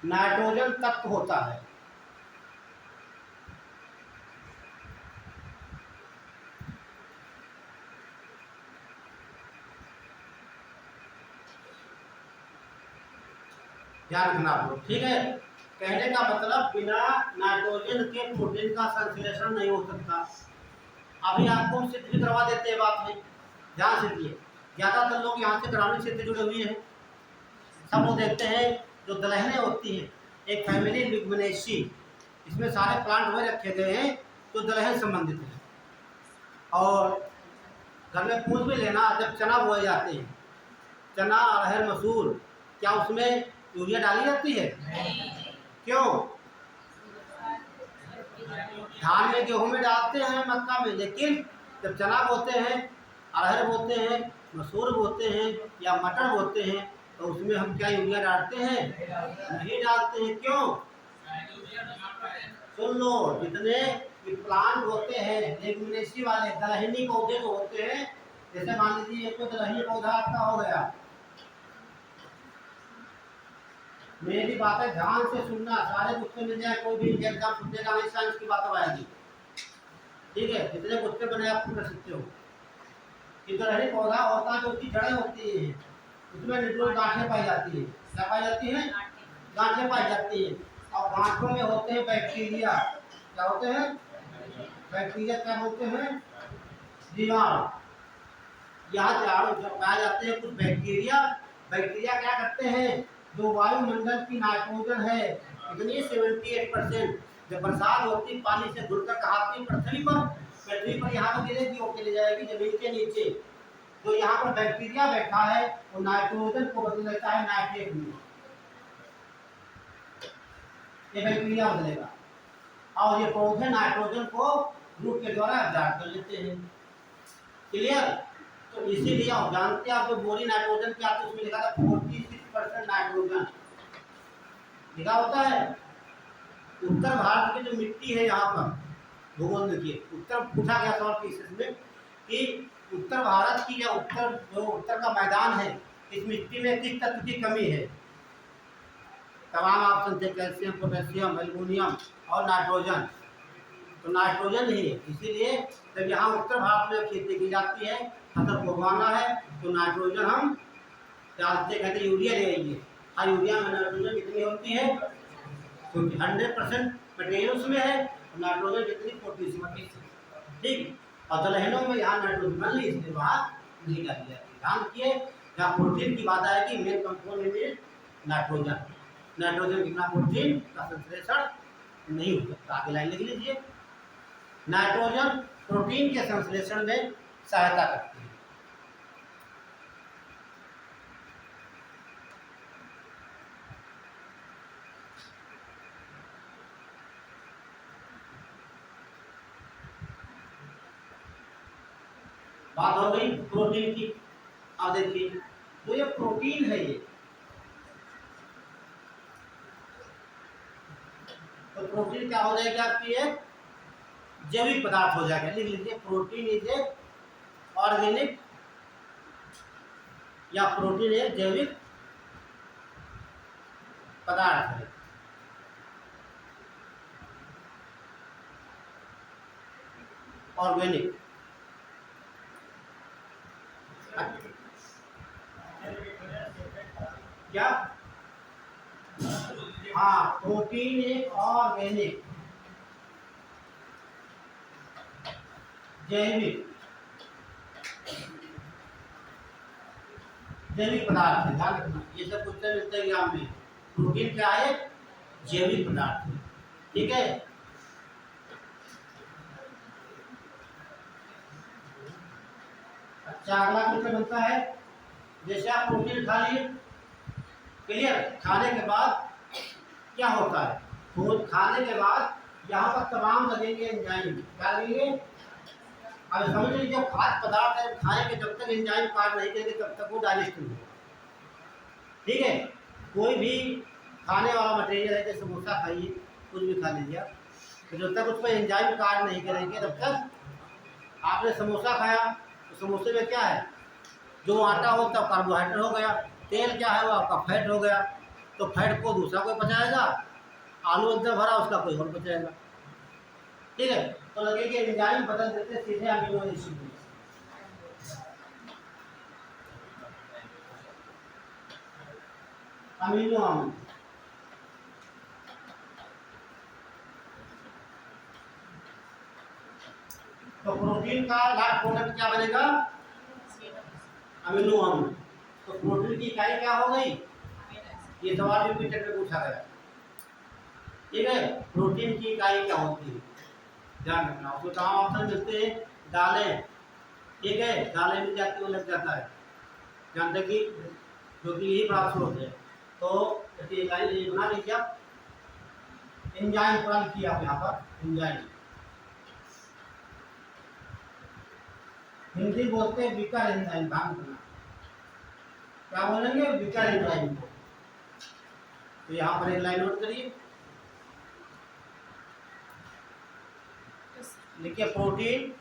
Speaker 1: नाइट्रोजन तत्व होता है। ध्यान रखना आप लोग, ठीक है। कहने का मतलब बिना नाइट्रोजन के प्रोटीन का संश्लेषण नहीं हो सकता। अभी आपको सिद्ध भी करवा देते हैं बात में, ध्यान से दिए। ज्यादातर लोग यहाँ से ग्रामीण क्षेत्र जुड़े हुए हैं, सब लोग देखते हैं जो दलहनें होती हैं, एक फैमिली लिग्मिनेसी, इसमें सारे प्लांट हुए रखे गए हैं जो दलहन संबंधित हैं। और घर में पूछ भी लेना, जब चना बोए जाते हैं, चना अरहर मसूर, क्या उसमें यूरिया डाली जाती है, क्यों। धान में गेहूं में डालते हैं, मक्का में, लेकिन जब चना बोते हैं, अरहर बोते हैं, मसूर बोते हैं या मटर बोते हैं, तो उसमें हम क्या यूरिया डालते हैं, नहीं डालते हैं, क्यों। सुन लो, जितने प्लांट होते हैं लेगुमिनेसी वाले दलहनी पौधे जो होते हैं, जैसे मान लीजिए एक तो दलहनी पौधा आपका हो गया, मेरी बातें ध्यान से सुनना, सारे गुस्से मिल जाए, कोई भी एग्जाम सुनने का नहीं, साइंस की बात आएगी, ठीक है। जितने गुस्से बने आप कर सकते हो। दलहनी पौधा होता है जो उसकी जड़ें होती है, उसमें निट्रोल गांठें पाई जाती है, क्या पाई जाती है, गांठें पाई जाती है। और गांठों में होते हैं बैक्टीरिया, क्या होते हैं, बैक्टीरिया क्या होते हैं, जीवाणु। यहाँ जीवाणु पाए जाते हैं कुछ बैक्टीरिया। बैक्टीरिया क्या करते हैं, जो वायुमंडल की नाइट्रोजन है इतनी 78%, जब बरसात होती पानी से धुलकर कहाती पृथ्वी पर यहाँ पर गिरेगी, वो चली जाएगी जमीन के नीचे। तो यहाँ पर बैक्टीरिया बैठा है, वो नाइट्रोजन को बदल देता है नाइट्रेट में, ये बैक्टीरिया बदलेगा। और ये पौधे नाइट्रोजन को रूट के द्वारा अब्जॉर्ब कर लेते हैं, क्लियर। तो इसीलिए आप जानते हैं, आप जो बोरी नाइट्रोजन क्या आते उसमें लिखा था 46% नाइट्रोजन लिखा होता है। उत्तर भारत की जो मिट्टी है, यहाँ पर भूगोल देखिए, उत्तर पूछा गया सवाल पीसीएस में कि उत्तर भारत की या उत्तर का मैदान है, इस मिट्टी में किस तत्व की कमी है। तमाम ऑप्शन थे, कैल्शियम, पोटेशियम, एल्युमिनियम और नाइट्रोजन। तो नाइट्रोजन ही है, इसीलिए जब यहाँ उत्तर भारत में खेती की जाती है, फसल उगाना है, तो नाइट्रोजन हम डालते, कहते यूरिया ले आइए। हाँ, यूरिया में नाइट्रोजन कितनी होती है, क्योंकि 100% मटेरियल उसमें है, नाइट्रोजन कितनी 40%, ठीक। और दलहनों में यहाँ नाइट्रोजन बन ली, इसके बाद नहीं डाली जाती। ध्यान रखिए, जहाँ प्रोटीन की बात आएगी, main component is nitrogen. Nitrogen बिना प्रोटीन का संश्लेषण नहीं हो सकता। आगे लाइन लिख लीजिए, नाइट्रोजन प्रोटीन के संश्लेषण में सहायता करती है। बात हो गई प्रोटीन की। अब देखिए तो ये प्रोटीन है, ये तो प्रोटीन क्या हो जाएगी आपकी, एक जैविक पदार्थ हो जाएगा। लिख लीजिए प्रोटीन इज ए ऑर्गेनिक, या प्रोटीन एक जैविक पदार्थ है। ऑर्गेनिक क्या, हाँ प्रोटीन एक ऑर्गेनिक जैविक जैविक पदार्थ है। ध्यान रखना ये सब क्वेश्चन मिलते हैं एग्जाम में। प्रोटीन क्या है, जैविक पदार्थ है। ठीक है, अच्छा अगला क्वेश्चन बनता है, जैसे आप प्रोटीन खा लिए, क्लियर, खाने के बाद क्या होता है, तो खाने के बाद यहाँ पर तमाम लगेंगे एंजाइम। क्या लगेंगे, अब समझ लीजिए जब खाद्य पदार्थ है खाएंगे, जब तक एंजाइम कार्य नहीं करेंगे तब तक वो डाइजेस्ट नहीं होगा। ठीक है, कोई भी खाने वाला मटेरियल है, जैसे समोसा खाइए, कुछ भी खा लीजिए आप, तो जब तक उस पर एंजाइम कार्य नहीं करेंगे तब तक, आपने समोसा खाया तो समोसे में क्या है, जो आटा होता है कार्बोहाइड्रेट हो गया, तेल क्या है वो आपका फैट हो गया, तो फैट को दूसरा कोई पचाएगा, आलू अंदर भरा उसका कोई और पचाएगा। ठीक है, तो लगेगा एंजाइम बदल देते सीधे अमीनो एसिड में। अमीनो अम्ल, तो प्रोटीन का लास्ट प्रोडक्ट क्या बनेगा, अमीनो अम्ल। तो प्रोटीन की इकाई क्या हो गई, ये सवाल रिपीटेड में पूछा गया। ठीक है, प्रोटीन की इकाई क्या होती है, ध्यान रखना। उसको कहाँ ऑप्शन मिलते हैं, दालें। ठीक है, दालें मिल जाती है, लग जाता है, जानते कि क्योंकि यही बड़ा स्रोत है। तो इकाई ये बना लीजिए आप, एंजाइम पूरा लिखिए आप यहाँ पर, एंजाइम हिंदी बोलते हैं विकर एंजाइम, ध्यान रखना क्या बोलेंगे, विकर एंजाइम को। तो यहाँ पर एक लाइन नोट करिए, लिखिए प्रोटीन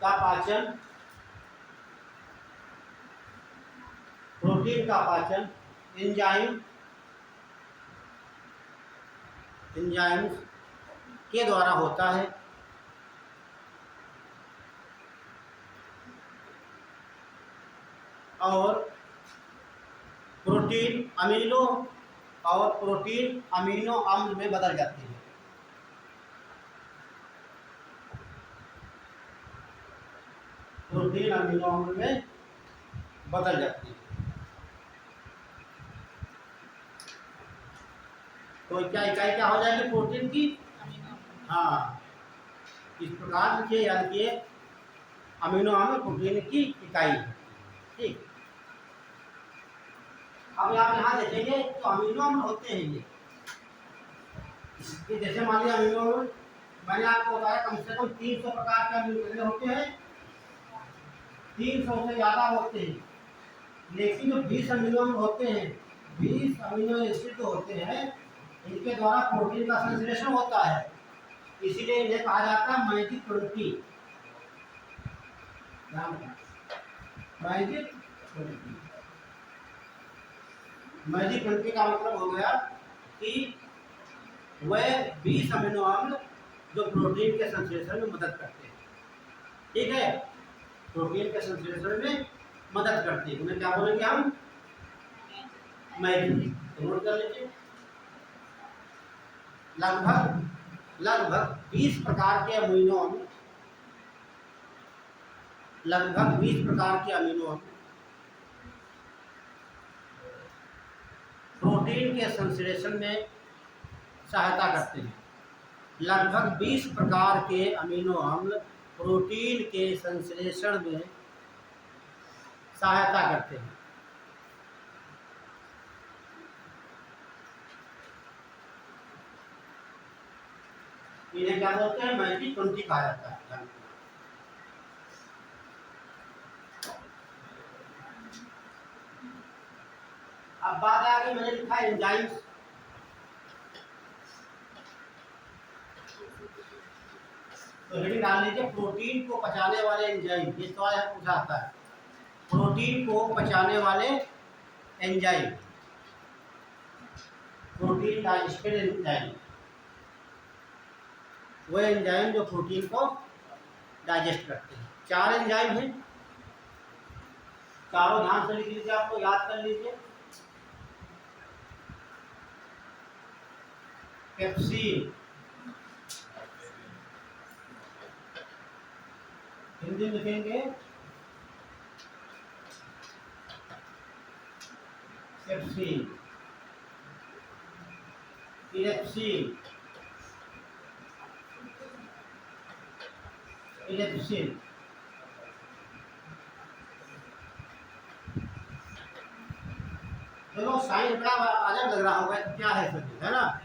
Speaker 1: का पाचन, प्रोटीन का पाचन एंजाइम एंजाइम के द्वारा होता है। और प्रोटीन अमीनो अम्ल में बदल जाती है। प्रोटीन अमीनो अम्ल में बदल जाती है। तो क्या इकाई क्या हो जाएगी प्रोटीन की, हाँ इस प्रकार लिखिए, याद किए, अमीनो अम्ल प्रोटीन की इकाई। ठीक, अब आप यहाँ देखेंगे तो अमीनो अम्ल होते हैं ये जैसे मान लिया अमीनो अम्ल मैंने आपको बताया कम से कम 300 प्रकार के अमीनो एसिड होते हैं, 300 से ज़्यादा होते हैं, लेकिन जो 20 अमीनो अम्ल होते हैं, 20 अमीनो एसिड जो होते हैं, इनके द्वारा प्रोटीन का संश्लेषण होता है, इसीलिए इन्हें कहा जाता है magic protein. Magic protein, magic protein का मतलब हो गया कि वह 20 अमीनो अम्ल जो प्रोटीन के संश्लेषण में मदद करते हैं। ठीक है, प्रोटीन के संश्लेषण में मदद करते हैं, उन्हें क्या बोलेंगे हम, मैजिक। नोट कर लीजिए, लगभग 20 प्रकार के अमीनो अम्ल, लगभग 20 प्रकार के अमीनो अम्ल प्रोटीन के संश्लेषण में सहायता करते हैं। लगभग 20 प्रकार के अमीनो अम्ल प्रोटीन के संश्लेषण में सहायता करते हैं। इन्हें क्या बोलते हैं, MAT20 कहा जाता है। अब बात आ गई, मैंने लिखा एंजाइम्स। तो हेडिंग डाल लीजिए, प्रोटीन को पचाने वाले एंजाइम। ये सवाल यहाँ पूछा आता है, प्रोटीन को पचाने वाले एंजाइम, प्रोटीन डाइजेस्टेड एंजाइम, वो एंजाइम जो प्रोटीन को डाइजेस्ट करते हैं। 4 एंजाइम हैं, चारों ध्यान से लिख लीजिए, आपको याद कर लीजिए। पेप्सिन, हिंदी लिखेंगे पेप्सिन, इलेप्सिन, इलेप्सिन, चलो साइन बड़ा अलग लग रहा होगा, क्या है सब, है ना।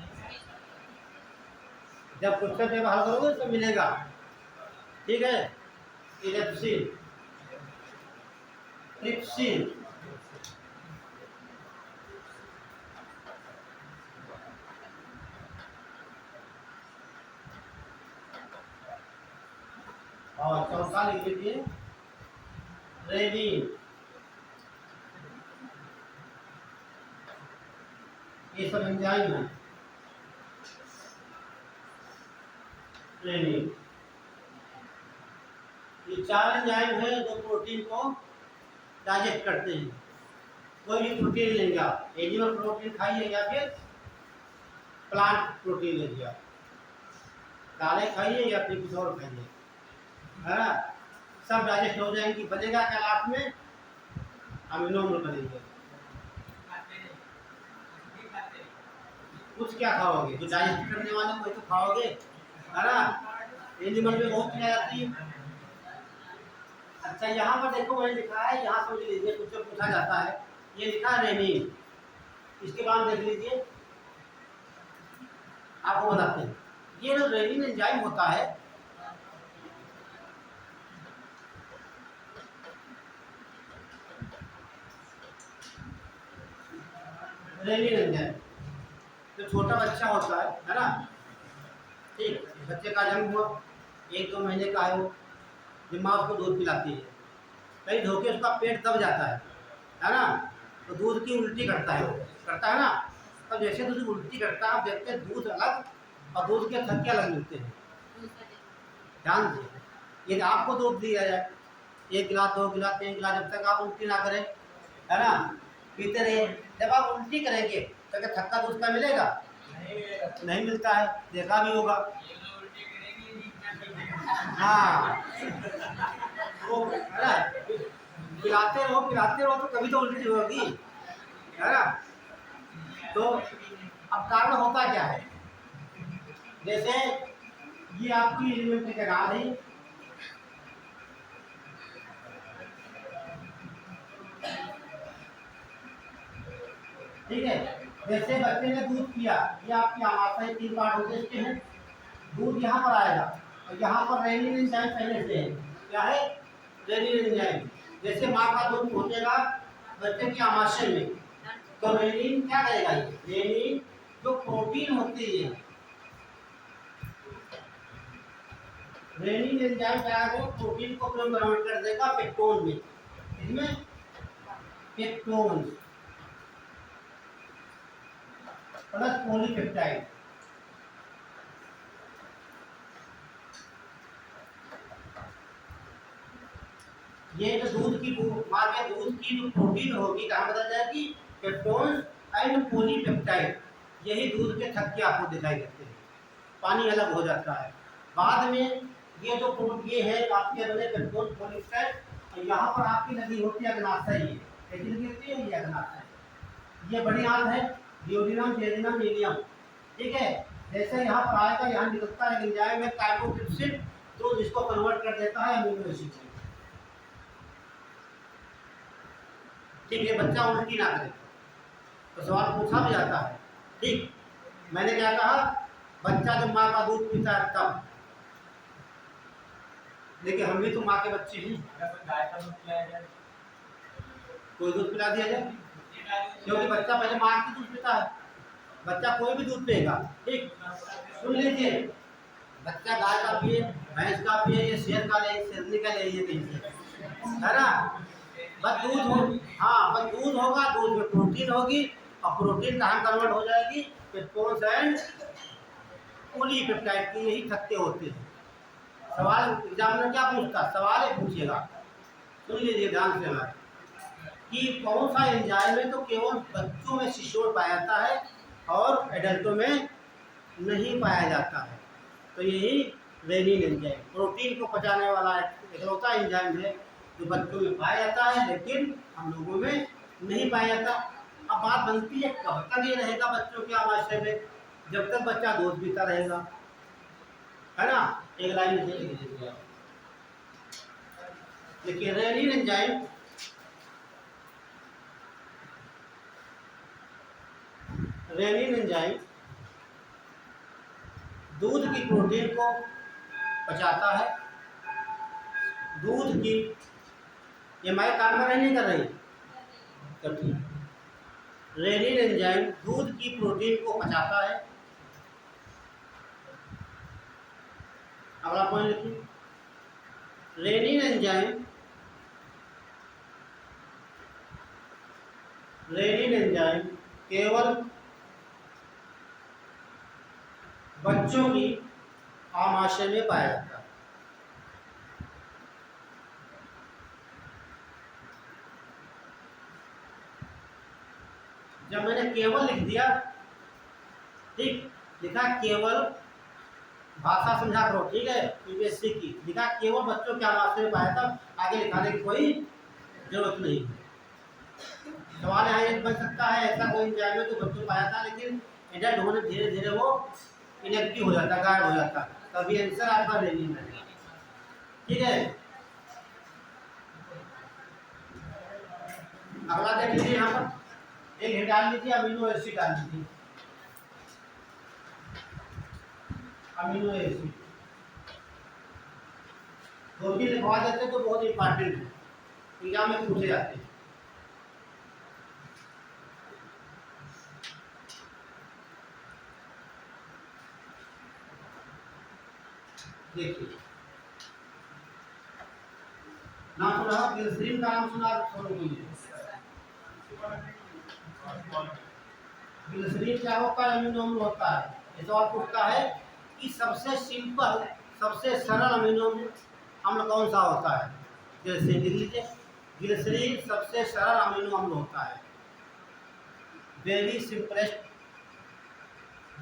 Speaker 1: जब क्वेश्चन पेपर हल करोगे तो मिलेगा, ठीक है। इलेप्सिन, ट्रिप्सिन, और चौथा लिख लीजिए रेनिन। ये सब एंजाइम है, रेनिन। ये 4 एंजाइम है जो प्रोटीन को डाइजेस्ट करते हैं। कोई भी प्रोटीन लेंगे आप, एनिमल प्रोटीन खाइए या फिर प्लांट प्रोटीन लेंगे आप, दालें खाइए या फिर कुछ और खाइए, है ना, सब डाइजेस्ट हो जाएंगी। बनेगा क्या लास्ट में, अमीनो अम्ल बनेंगे। कुछ क्या खाओगे, जो डाइजेस्ट करने वाले वही तो खाओगे, है ना। एनिमल में बहुत चीज़ आती है। अच्छा यहाँ पर देखो, मैंने लिखा है, यहाँ समझ लीजिए, कुछ पूछा जाता है, ये लिखा है रेनिन, इसके बाद देख लीजिए, आपको बताते हैं। ये जो रेनिन एंजाइम होता है, रेनिन एंजाइम, जो छोटा बच्चा होता है ना, ठीक, बच्चे का जन्म हुआ, 1-2 महीने का है वो, जब माँ उसको दूध पिलाती है, कहीं धोखे उसका पेट दब जाता है ना, तो दूध की उल्टी करता है, वो करता है ना। तब जैसे दूध उल्टी करता है, आप देखते हैं दूध अलग और दूध के थक्के अलग मिलते हैं। ध्यान दीजिए, यदि आपको दूध दिया जाए 1 गिलास 2 गिलास 3 गिलास, जब तक आप उल्टी ना करें, है ना, पीते रहिए। जब आप उल्टी करेंगे तो क्या थक्का दूध का मिलेगा? नहीं मिलता है, देखा भी होगा। हाँ, वो है ना, पिलाते रहो तो कभी तो उल्टी होगी, है ना। तो अब कारण होता क्या है, जैसे ये आपकी एलिमेंट्री कैनाल है, ठीक है। जैसे बच्चे ने दूध पिया, ये आपकी आमाशय 3 पार्ट होते इसके हैं, दूध यहाँ पर आएगा और यहाँ पर रेनिन एंजाइम पहले से है, क्या है, रेनिन एंजाइम। जैसे माँ का दूध पहुँचेगा बच्चे की आमाशय में, तो रेनिन क्या करेगा, ये रेनिन जो प्रोटीन होती है, रेनिन एंजाइम क्या है, प्रोटीन को कन्वर्ट कर देगा पेक्टोन में, इसमें पेक्टोन प्लस पॉलीपेप्टाइड। ये जो दूध की माँ के दूध की जो प्रोटीन होगी कहाँ बदल जाएगी, पेप्टोन एंड पॉलीपेप्टाइड, यही दूध के थक्के आपको दिखाई देते हैं, पानी अलग हो जाता है। बाद में ये जो ये है आपके बने पेप्टोन पॉलीपेप्टाइड, और यहाँ पर आपकी नदी होती है अग्नाशय, कैसी नदी होती है, ये अग्नाशय, ये बड़ी आंत है, डियोडिनम जेरिनम मीडियम, ठीक है। जैसे यहाँ पर आएगा, यहाँ निकलता है एंजाइम में काइमोट्रिप्सिन, तो जिसको कन्वर्ट कर देता है अमीनो एसिड, ठीक है। बच्चा उल्टी ना करे तो सवाल पूछा भी जाता है, ठीक। मैंने क्या कहा, बच्चा जब माँ का दूध पीता है तब। देखिए हम भी तो माँ के बच्चे हैं।
Speaker 2: गाय का दूध पिलाया जाए,
Speaker 1: कोई दूध पिला दिया जाए, क्योंकि बच्चा पहले माँ की दूध पीता है। बच्चा कोई भी दूध पिएगा, ठीक। सुन लीजिए, बच्चा गाय का पिए, भैंस का पिए, ये शेर का ले, शेरनी का ले, ये कहीं से, है ना। बस दूध हो, हाँ बस दूध होगा, दूध में प्रोटीन होगी, और प्रोटीन कहाँ कन्वर्ट हो जाएगी, पेप्टोज एंड पॉलीपेप्टाइड की, यही थक्के होते हैं। सवाल एग्जाम में क्या पूछता, सवाल ही पूछेगा, सुन लीजिए ध्यान से हमारे, कि कौन सा एंजाइम है तो केवल बच्चों में शिशुर पाया जाता है और एडल्टों में नहीं पाया जाता है। तो यही रेनिन एंजाइम प्रोटीन को पचाने वाला इकलौता एंजाइम है जो बच्चों में पाया जाता है, लेकिन हम लोगों में नहीं पाया जाता। अब बात बनती है कब तक ये रहेगा बच्चों के आमाशय में, जब तक बच्चा दूध पीता रहेगा, है ना। एक लाइन लिख लीजिए आप, देखिए रेनिन एंजाइम दूध की प्रोटीन को पचाता है। दूध की, ये मैं काम कर रही नहीं कर रही, तो ठीक। रेनिन एंजाइम दूध की प्रोटीन को पचाता है। अगला पॉइंट लिखिए, रेनिन एंजाइम केवल बच्चों की आमाशय में पाया जाता है। जब मैंने केवल लिख दिया, ठीक, लिखा केवल, भाषा समझा करो, ठीक है, यूपीएससी की, लिखा केवल बच्चों के आमाशय में पाया था, आगे लिखाने की कोई जरूरत नहीं। सवाल यहाँ एक बन सकता है, ऐसा कोई एंजाइम है जो बच्चों पाया था लेकिन एडल्ट होने धीरे धीरे वो इनएक्टिव हो जाता, गायब हो जाता, तभी आंसर आपका रेनिन है, ठीक है। अगला देख लीजिए, यहाँ पर एक डाल लीजिए, अमीनो एसिड डाल लीजिए, अमीनो एसिड दो भी लिखवा देते तो बहुत इंपॉर्टेंट है, एग्जाम में पूछे जाते हैं। देखिए नाम सुना, ग्लिसरीन का नाम सुना, ग्लिसरीन क्या होता है, अमीनो अम्ल होता है। ये सवाल पूछता है कि सबसे सिंपल, सबसे सरल अमीनो अम्ल कौन सा होता है, जैसे लिख लीजिए, ग्लिसरीन सबसे सरल अमीनो अम्ल होता है, very simplest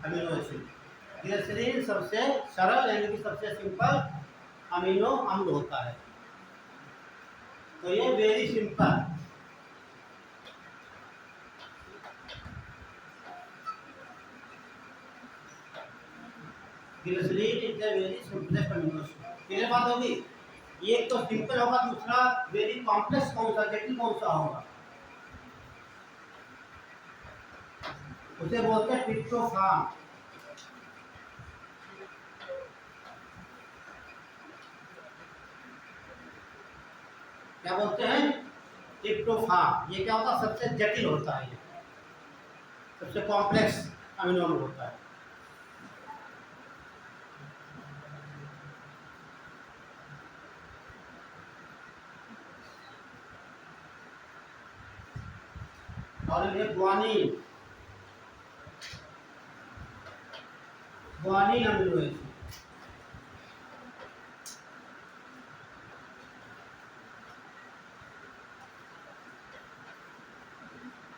Speaker 1: amino acid. Glycerine सबसे सरल यानी कि सबसे सिंपल अमीनो अम्ल होता है, तो ये very simple, glycerine is the very simplest amino acid. Clear बात होगी, एक तो सिंपल होगा, दूसरा वेरी कॉम्प्लेक्स कौन सा, जटिल कौन सा होगा, उसे बोलते हैं ट्रिप्टोफान। क्या बोलते हैं, ट्रिप्टोफान। ये क्या होता है, सबसे जटिल होता है, ये सबसे कॉम्प्लेक्स अमीनो अम्ल होता है। और ये ग्वानिन, ग्वानिन अमीनो एसिड,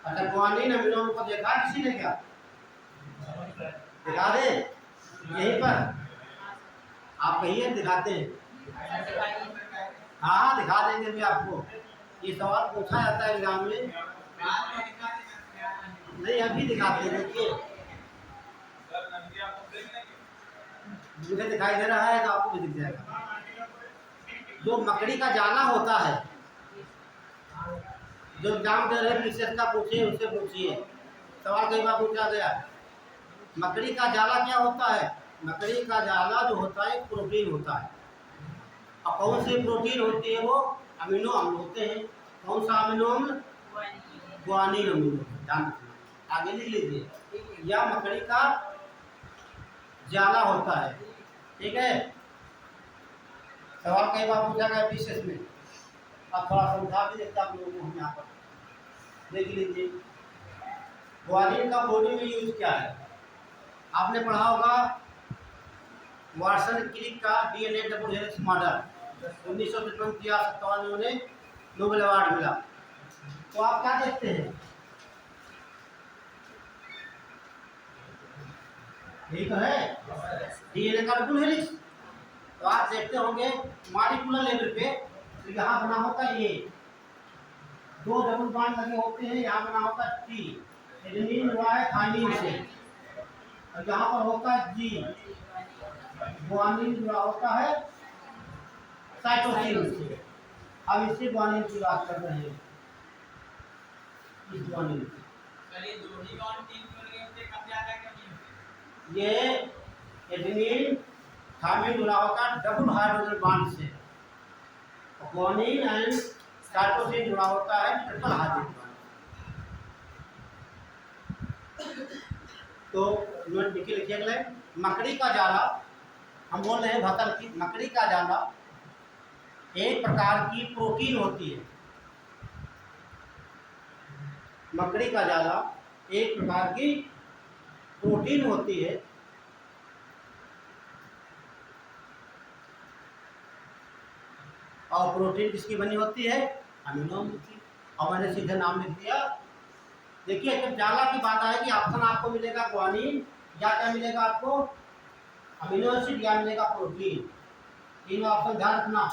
Speaker 1: अच्छा ग्वानिन अमीनो अम्ल को देखा किसी ने, क्या दिखा दे, यहीं पर आप कहिए, दिखाते हैं, हाँ दिखा देंगे भी आपको, ये सवाल पूछा जाता है एग्जाम में, नहीं अभी दिखाते हैं, देखिए मुझे दिखाई दे रहा है तो आपको भी दिख जाएगा। जो मकड़ी का जाना होता है, जो एग्जाम दे रहे विशेष का पूछिए, उससे पूछिए, सवाल कई बार पूछा गया, मकड़ी का जाला क्या होता है? मकड़ी का जाला जो होता है प्रोटीन होता है। और कौन सी प्रोटीन होती है? वो अमीनो अम्ल होते हैं। कौन सा अमीनो अम्ल? Guanine amino. ध्यान रखना, आगे लिख लीजिए। यह मकड़ी का जाला होता है। ठीक है, सवाल कई बार पूछा गया विशेष में। अब थोड़ा समझा भी देता आप लोगों को हम यहाँ पर देख लीजिए। ग्वानिन का बॉडी में यूज क्या है? आपने पढ़ा होगा वाटसन क्रिक का डीएनए डबल हेलिक्स मॉडल 1953 या 57 में उन्हें नोबेल अवार्ड मिला। तो आप क्या देखते हैं? यही तो है डीएनए का डबल हेलिक्स। तो आप देखते होंगे मॉलिक्यूलर लेवल पे, तो यहाँ बना होता है ये, दो डबल बॉन्ड लगे होते हैं। यहाँ बना होता है टी, एडेनिन हुआ है थाइमिन से, और यहाँ पर होता है जी, ग्वानिन जुड़ा होता है साइटोसिन से। अब इससे ग्वानिन की बात कर रहे हैं। इस ग्वानिन ये एडेनिन थाइमिन जुड़ा होता है डबल हाइड्रोजन बॉन्ड से, ग्वानिन एंड साइटोसिन जुड़ा होता है ट्रिपल हाइड्रोजन बॉन्ड। तो नोट लिखिए अगले, मकड़ी का जाला, हम बोल रहे हैं भतर की, मकड़ी का जाला एक प्रकार की प्रोटीन होती है। मकड़ी का जाला एक प्रकार की प्रोटीन होती है। और प्रोटीन किसकी बनी होती है? अमीनो अम्ल की। और मैंने सीधे नाम लिख दिया। देखिए, जब जाला की बात आएगी ऑप्शन आपको मिलेगा ग्वानिन, या क्या मिलेगा आपको? अमीनो एसिड, या मिलेगा प्रोटीन। तीनों ऑप्शन ध्यान रखना।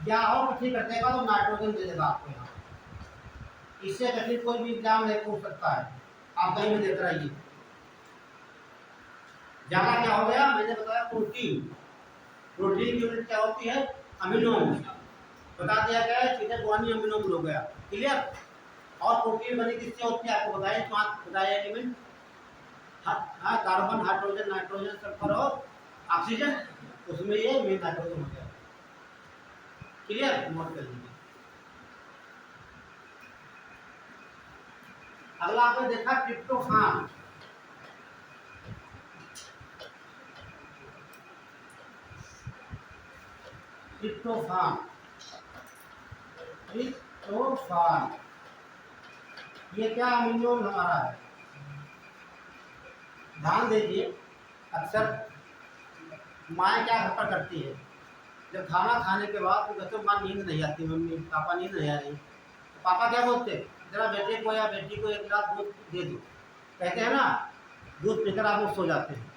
Speaker 1: या और कठिन कर देगा तो नाइट्रोजन दे देगा आपको यहाँ। इससे कठिन कोई भी एग्जाम नहीं पूछ सकता है, आप कहीं भी देख रहिए। जाला क्या हो गया? मैंने बताया प्रोटीन। प्रोटीन की यूनिट क्या होती है? अमीनो अम्ल। बता दिया गया है, सीधे ग्वानिन अमीनो अम्ल हो गया। क्लियर? और प्रोटीन बनी किससे होती है आपको बताइए, पांच बताया एलिमेंट। हाँ, कार्बन, हाइड्रोजन, नाइट्रोजन, सल्फर और ऑक्सीजन। उसमें ये मेन नाइट्रोजन हो गया। क्लियर? नोट कर लीजिए। अगला आपने देखा ट्रिप्टोफान। ट्रिप्टोफान, ट्रिप्टोफान ये क्या अमीनो अम्ल हमारा है? ध्यान दीजिए, अक्सर माँ क्या घर पर करती है, जब खाना खाने के बाद तो कहते माँ नींद नहीं आती, मम्मी पापा नींद नहीं आ रही, तो पापा क्या बोलते, जरा बेटे को या बेटी को एक गिलास दूध दे दो। कहते हैं ना, दूध पीकर आप लोग सो जाते हैं।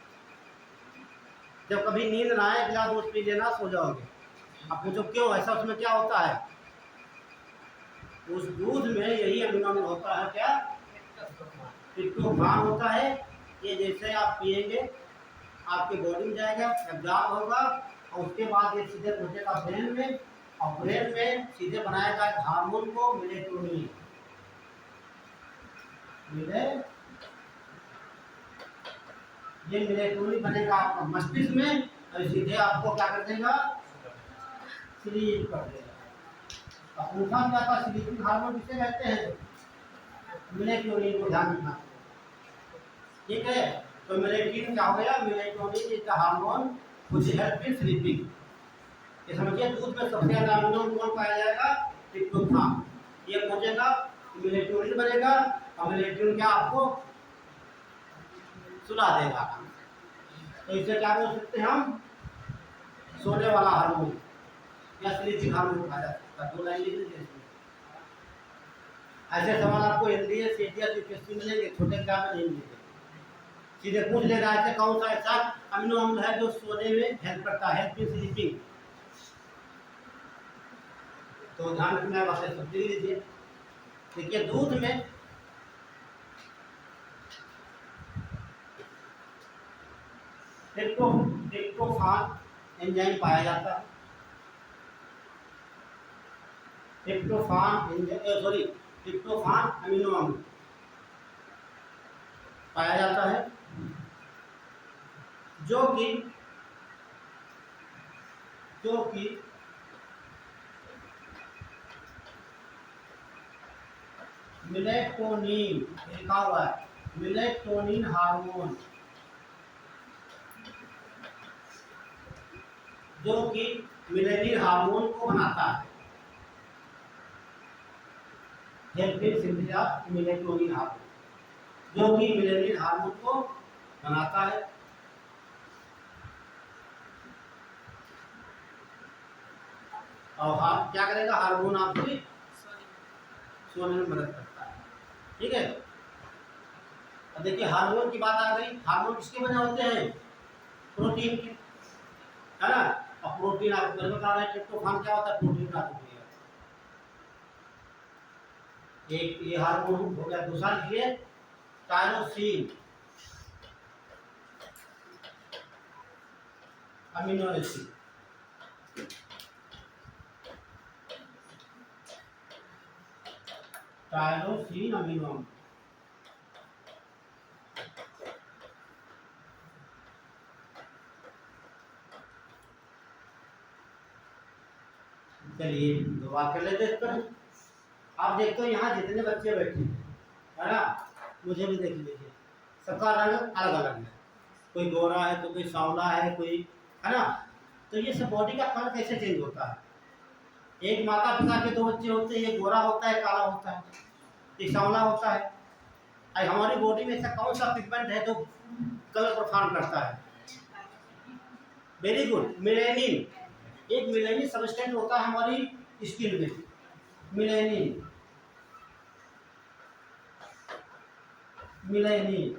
Speaker 1: जब कभी नींद ना आए, गिलास दूध पी लेना, सो जाओगे। अब पूछो क्यों ऐसा? उसमें क्या होता है? उस दूध में यही अमीनो अम्ल होता है। क्या? ट्रिप्टोफान होता है। ये जैसे आप पिएंगे आपके बॉडी में जाएगा, एब्जॉर्ब होगा, और उसके बाद ये सीधे पहुंचेगा ब्रेन में, और ब्रेन में सीधे बनाएगा एक हार्मोन को मेलेटोनिन। ये मेलेटोनिन बनेगा आपका मस्तिष्क में, और सीधे आपको क्या कर देगा? स्लीप कर देगा। अब उठा जाता स्लीपिंग हार्मोन किसे कहते हैं? मेलेटोनिन को ध्यान रखना। ठीक है, तो मेलेटोनिन क्या हो गया? Melatonin is the hormone which help in sleeping. ये समझिए, दूध में सबसे ज्यादा अमीनो अम्ल कौन पाया जाएगा? ट्रिप्टोफान। ये पहुंचेगा मेलेटोनिन बनेगा, और मेलेटोनिन क्या आपको सुला देगा। तो इसे क्या बोल सकते हैं हम? सोने वाला हार्मोन या स्लीपिंग हार्मोन कहा जा सकता है। दो लाइन लिख लीजिए। ऐसे सवाल आपको एनडीए, सीटीएस, यूपीएससी मिलेंगे, छोटे एग्जाम में नहीं मिलेंगे। सीधे पूछ लेगा ऐसे कौन सा ऐसा अमीनो अम्ल है जो सोने में हेल्प करता है, हेल्प इन स्लीपिंग। तो ध्यान रखना है, बातें सब लिख लीजिए। देखिए, दूध में ट्रिप्टोफान एंजाइम पाया जाता है। ट्रिप्टोफान अमीनो अम्ल पाया जाता है। जो कि मेलेटोनिन लिखा हुआ है, मेलेटोनिन हार्मोन, जो कि मेलेनिन हार्मोन को बनाता है, helping synthesis of melatonin hormone, जो कि मेलेनिन हार्मोन को बनाता है। और हाँ क्या करेगा, हार्मोन आपकी सोने में मदद करता है। ठीक है, अब देखिए हार्मोन की बात आ गई। हार्मोन किसके बने होते हैं? प्रोटीन के, है ना। और प्रोटीन आपको घर बता रहा है ट्रिप्टोफान क्या होता है, प्रोटीन का रूप है। एक ये हार्मोन हो गया। दूसरा लिखिए tyrosine amino acid, tyrosine amino acid. चलिए दो बात कर लेते इस पर। आप देखते हो यहाँ जितने बच्चे बैठे हैं, है ना, मुझे भी देख लीजिए, सबका रंग अलग अलग है। कोई गोरा है तो कोई सांवला है, कोई, है ना। तो ये सब बॉडी का कलर कैसे चेंज होता है? एक माता पिता के दो बच्चे होते हैं, एक गोरा होता है, काला होता है, एक सांवला होता है। आई हमारी बॉडी में ऐसा कौन सा पिगमेंट है जो कलर परफॉर्म करता है? Very good, melanin. एक मेलेनिन सबस्टेंस होता है हमारी स्किन में, मेलेनिन, मेलेनिन।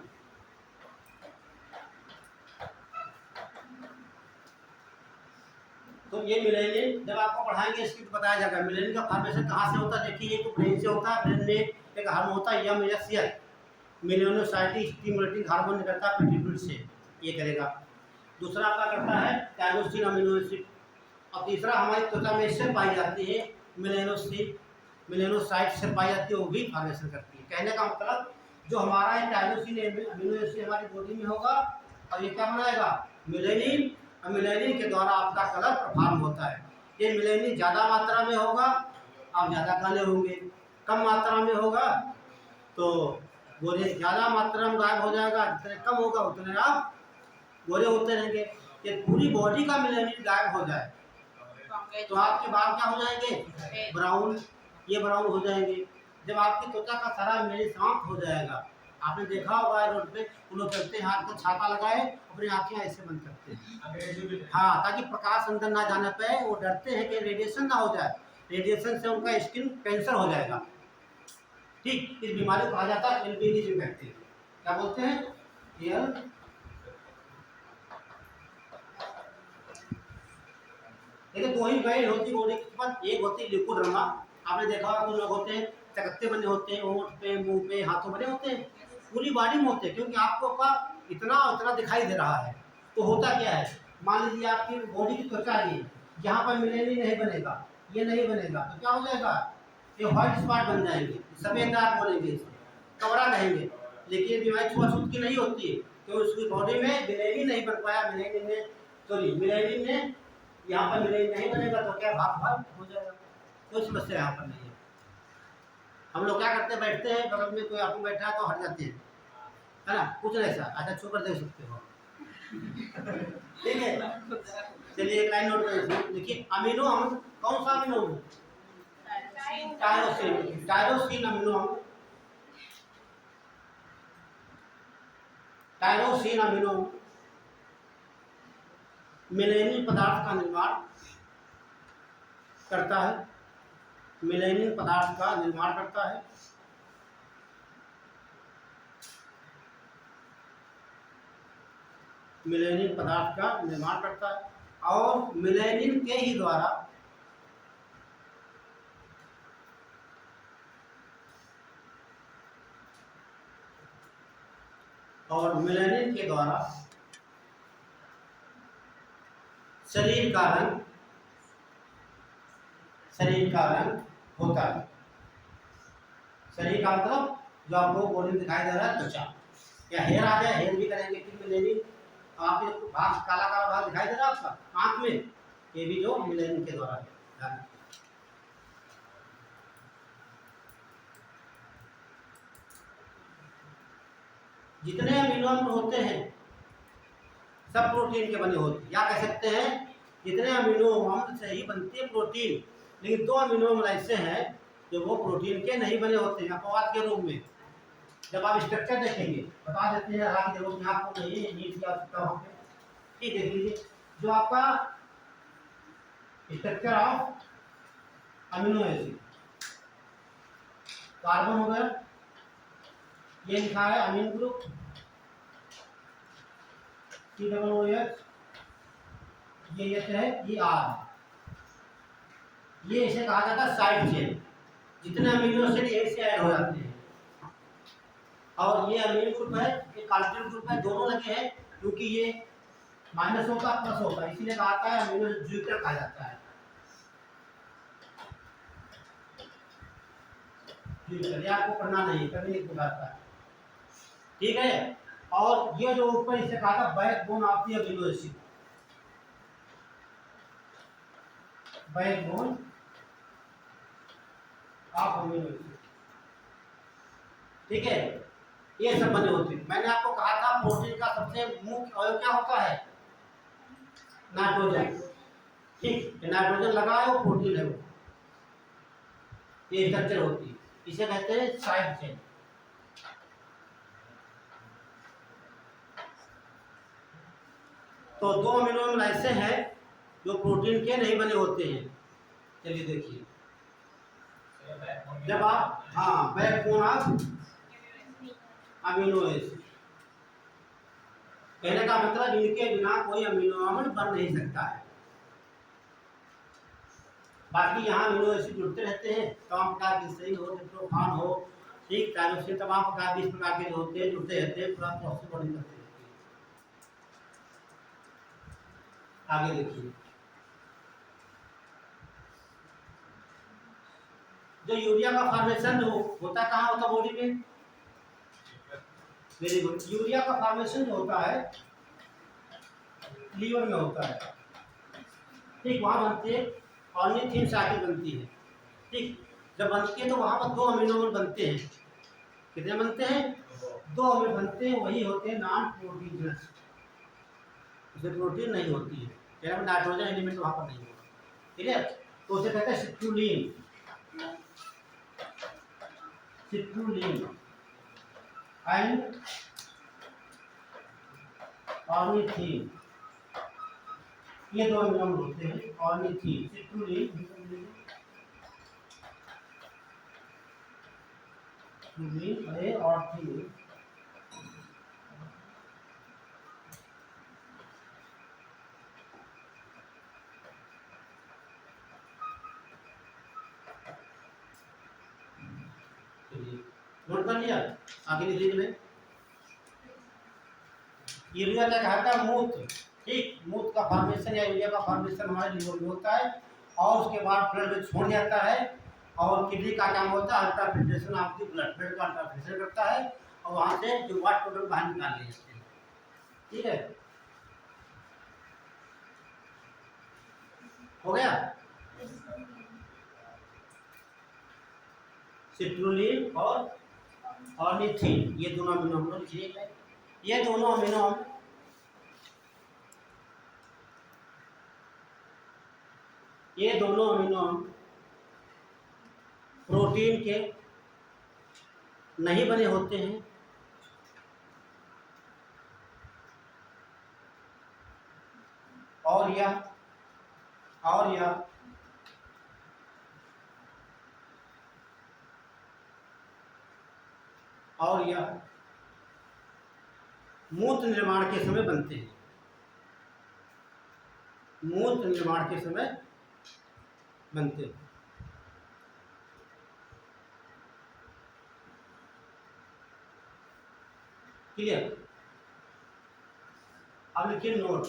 Speaker 1: तो ये मेलेनिन जब आपको पढ़ाएंगे इसकी तो बताया जाएगा मेलेनिन का फॉर्मेशन कहाँ से होता है। देखिए ये तो ब्रेन से होता है, ब्रेन में एक हार्मोन होता है एमएसएच, मेलानोसाइटिक स्टिमुलेटिंग हार्मोन निकलता है पिट्यूटरी से, ये करेगा। दूसरा आपका करता है टायरोसिन अमीनो एसिड। और तीसरा हमारी त्वचा में इससे पाई जाती है मेलानोसाइट से पाई जाती है, वो भी फॉर्मेशन करती है। कहने का मतलब जो हमारा टायरोसिन अमीनो एसिड हमारी बॉडी में होगा और ये क्या बनाएगा, मेलेनिन। और मेलेनिन के द्वारा आपका कलर प्रभाव होता है। ये मेलेनिन ज़्यादा मात्रा में होगा आप ज़्यादा काले होंगे, कम मात्रा में होगा तो गोरे ज़्यादा मात्रा में गायब हो जाएगा, जितने कम होगा उतने आप गोरे होते रहेंगे। ये पूरी बॉडी का मेलेनिन गायब हो जाए तो आपके बाल क्या हो जाएंगे, ब्राउन, ये ब्राउन हो जाएंगे। जब आपकी त्वचा का सारा मेलेनिन समाप्त हो जाएगा, आपने देखा होगा रोड पे वो लोग चलते हैं हाथ को छाता लगाए, अपनी आंखें ऐसे बंद करते हैं, हाँ, ताकि प्रकाश अंदर ना जाने पाए। वो डरते हैं कि रेडिएशन ना हो जाए, रेडिएशन से उनका स्किन कैंसर हो जाएगा। ठीक, इस बीमारी को कहा जाता है एल्बिनिज्म बैक्टीरिया। क्या बोलते हैं, एयर देखिए दो ही गाइड होती बॉडी के पास, एक होती लिकोड्रमा। आपने देखा होगा कुछ लोग होते हैं चकत्ते बने होते हैं, होंठ पे, मुंह पे, हाथों बने होते हैं, पूरी बॉडी में होते हैं, क्योंकि आपको का इतना उतना दिखाई दे रहा है। तो होता क्या है, मान लीजिए आपकी बॉडी की त्वचा है, यहाँ पर मेलेनिन नहीं बनेगा, ये नहीं बनेगा, तो क्या हो जाएगा, ये व्हाइट स्पॉट बन जाएंगे, सफेद दाग बोलेंगे, इसे कवरा कहेंगे। लेकिन ये बीमारी छुआछूत की नहीं होती है, क्योंकि उसकी बॉडी में मेलेनिन नहीं बन पाया, मेलेनिन ने यहाँ पर मेलेनिन नहीं बनेगा तो क्या भाग भाग हो जाएगा, कोई समस्या यहाँ पर नहीं है। हम लोग क्या करते हैं, बैठते हैं बगल में कोई आपको बैठा है तो हट जाते हैं, है ना, कुछ नहीं ऐसा, अच्छा छू कर देख सकते हो। ठीक है, चलिए एक लाइन नोट कर देखिए, अमीनो अम्ल कौन सा अमीनो अम्ल, टायरोसिन, टायरोसिन अमीनो अम्ल, टायरोसिन अमीनो मेलेनिन पदार्थ का निर्माण करता है, मेलेनिन पदार्थ का निर्माण करता है। मेलेनिन पदार्थ का निर्माण करता है और मेलेनिन के ही द्वारा शरीर का रंग होता है। शरीर का मतलब जो आपको बॉडी में दिखाई दे रहा है त्वचा, या हेयर आ जाए, हेयर भी करेंगे कि मेलेनिन आप ये भाग काला काला भाग दिखाई दे रहा है आपका आंख में, ये भी जो मिलेनियम के द्वारा है। जितने अमीनो अम्ल होते हैं सब प्रोटीन के बने होते हैं, या कह सकते हैं जितने अमीनो अम्ल से ही बनती है प्रोटीन, लेकिन 2 अमीनो अम्ल ऐसे हैं जो वो प्रोटीन के नहीं बने होते हैं अपवाद के रूप में। जब आप स्ट्रक्चर देखेंगे बता देते हैं, हालांकि जरूरत में आपको नहीं है, नीट की आवश्यकता वहाँ पे ठीक देख लीजिए। जो आपका structure of amino acid, carbon हो गया, ये लिखा है अमीन ग्रुप COOH, ये एच है, ये आर, ये इसे कहा जाता है साइड चेन। जितने अमीनो एसिड एक से ऐड हो जाते हैं, और ये अमीन ग्रुप है, ये कार्बोनिल ग्रुप है, दोनों लगे हैं क्योंकि ये माइनस होता प्लस होता, इसीलिए कहा जाता है अमीनो ज्विटर कहा जाता है। ज्विटर आपको पढ़ना नहीं, करने की बात है, ठीक है। और ये जो ऊपर इसे कहा था backbone of the amino acid, backbone of amino acid, ठीक है। ये सब बने होते हैं। मैंने आपको कहा था प्रोटीन का सबसे मुख्य अवयव क्या होता है, नाइट्रोजन, ठीक। नाइट्रोजन लगा है वो प्रोटीन है, वो ये स्ट्रक्चर होती है, इसे कहते हैं साइड चेन। तो 2 अमीनो अम्ल ऐसे हैं जो प्रोटीन के नहीं बने होते हैं। चलिए देखिए, जब आप बैकबोन ऑफ अमीनो एसिड, कहने का मतलब इनके बिना कोई अमीनो अम्ल बन नहीं सकता है। बाकी यहाँ अमीनो एसिड जुड़ते रहते हैं, तमाम प्रकार की सही हो, ट्रिप्टोफान हो, ठीक, टायरोसिन, तमाम प्रकार के इस प्रकार के जो होते हैं जुड़ते रहते हैं, पूरा प्रोसेस बड़ी करते रहते हैं। आगे देखिए, जो यूरिया का फॉर्मेशन जो होता है कहाँ होता है बॉडी में, वेरी गुड। यूरिया का फॉर्मेशन जो होता है लीवर में होता है, ठीक, वहाँ बनती है ऑर्निथिन साइकिल बनती है, ठीक। जब बनती है तो वहाँ पर 2 अमीनो अम्ल बनते हैं। कितने बनते हैं, 2 अमीनो बनते हैं, वही होते हैं नॉन प्रोटीनस, उसे प्रोटीन नहीं होती है, यानी नाइट्रोजन एलिमेंट वहाँ पर नहीं होगा, ठीक है। तो उसे कहते हैं सिट्रुलिन, सिट्रुलिन एंड ऑर्निथिन, ये 2 अमीनो अम्ल होते हैं, ऑर्निथिन, सिट्रुलिन और थीन। नोट कर लिया, आगे लिख लीजिए। यूरिया क्या कहता है, मूत्र, ठीक। मूत्र का फॉर्मेशन या यूरिया का फॉर्मेशन हमारे लीवर में होता है, और उसके बाद ब्लड में छोड़ जाता है, और किडनी का काम होता है ultra filtration of the blood, blood का अल्ट्रा फिल्ट्रेशन करता है, और वहां से जो वाटर टोटल बाहर निकाल लिए जाते हैं, ठीक है। हो गया, सिट्रुलिन और ऑर्निथिन, ये दोनों अमीनो अम्ल लिखिए। ये दोनों अमीनो अम्ल प्रोटीन के नहीं बने होते हैं, और यह मूत्र निर्माण के समय बनते हैं, मूत्र निर्माण के समय बनते हैं, क्लियर। अब लिखिए नोट,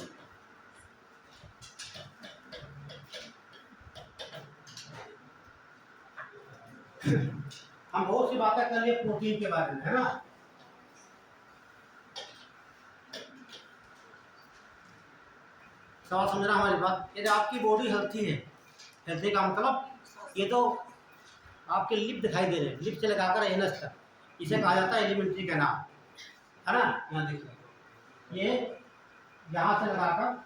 Speaker 1: हम बहुत सी बातें कर लिए प्रोटीन के बारे में, है ना। सवाल समझना हमारी बात। यदि आपकी बॉडी हेल्थी है, हेल्थी का मतलब ये तो आपके लिप दिखाई दे रहे हैं, लिप से लगाकर एनस तक, इसे कहा जाता है एलिमेंट्री कैनाल, है ना। यहाँ देखिए, ये यहाँ से लगाकर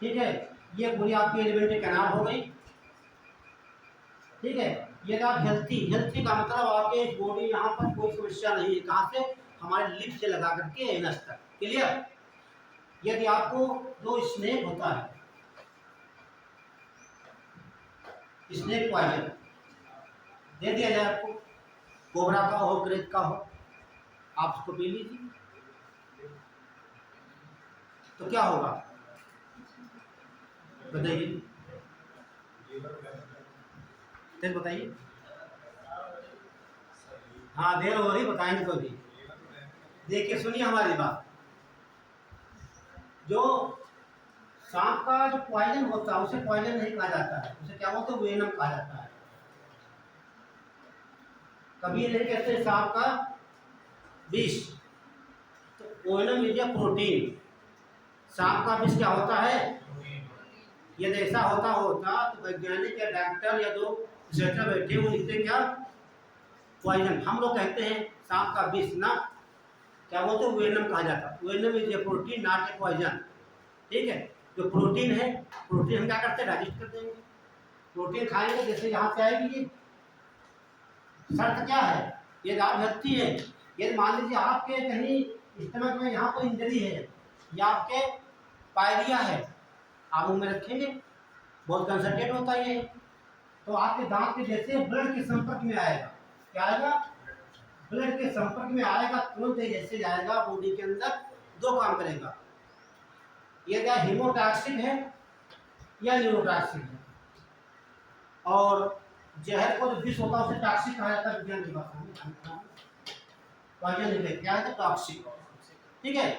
Speaker 1: ठीक है, ये पूरी आपकी एलिमेंट्री कैनाल हो गई। ठीक है, ये आप हेल्थी, हेल्थी का मतलब आपके बॉडी यहाँ पर कोई समस्या नहीं है। कहाँ से? हमारे लिप से लगा करके एनस तक। क्लियर? यदि आपको दो स्नेक होता है, स्नेक पॉइजन दे दिया जाए आपको, कोबरा का हो, ग्रेज का हो, आप उसको पी लीजिए, तो क्या होगा बताइए, बताइए। हाँ, देर हो रही, बताएंगे तो भी। देखिए सुनिए हमारी बात, जो सांप का जो पॉइजन होता है उसे पॉइजन नहीं कहा जाता है, उसे क्या बोलते हैं? वेनम कहा जाता है। कभी नहीं कहते सांप का विष, तो वेनम इज ए प्रोटीन। सांप का विष क्या होता है? यदि ऐसा होता तो वैज्ञानिक या डॉक्टर या जो रिसर्चर बैठे वो लिखते क्या? पॉइजन। हम लोग कहते हैं सांप का विष ना, क्या बोलते हैं? वेनम कहा जाता है। Venom is a protein not a poison. ठीक है, जो प्रोटीन है, प्रोटीन हम क्या करते हैं? डाइजेस्ट कर देंगे। प्रोटीन खाएंगे, जैसे यहाँ से आएगी ये। शर्त क्या है? ये आप हेल्थी है, ये मान लीजिए आपके कहीं स्टमक में यहाँ कोई इंजरी है या आपके पायरिया है, आप मुंह में रखेंगे, बहुत कंसंट्रेट होता है ये, तो आपके दांत के जैसे ब्लड के संपर्क में आएगा, क्या आएगा? ब्लड के संपर्क में आएगा, तुरंत जैसे जाएगा बॉडी के अंदर, दो काम करेगा, ये क्या हीमोटॉक्सिक है या न्यूरोटॉक्सिक है। और जहर को जो विष होता है उसे टॉक्सिक कहा जाता है विज्ञान की भाषा में, पॉइजन है, क्या है? टॉक्सिक। ठीक है,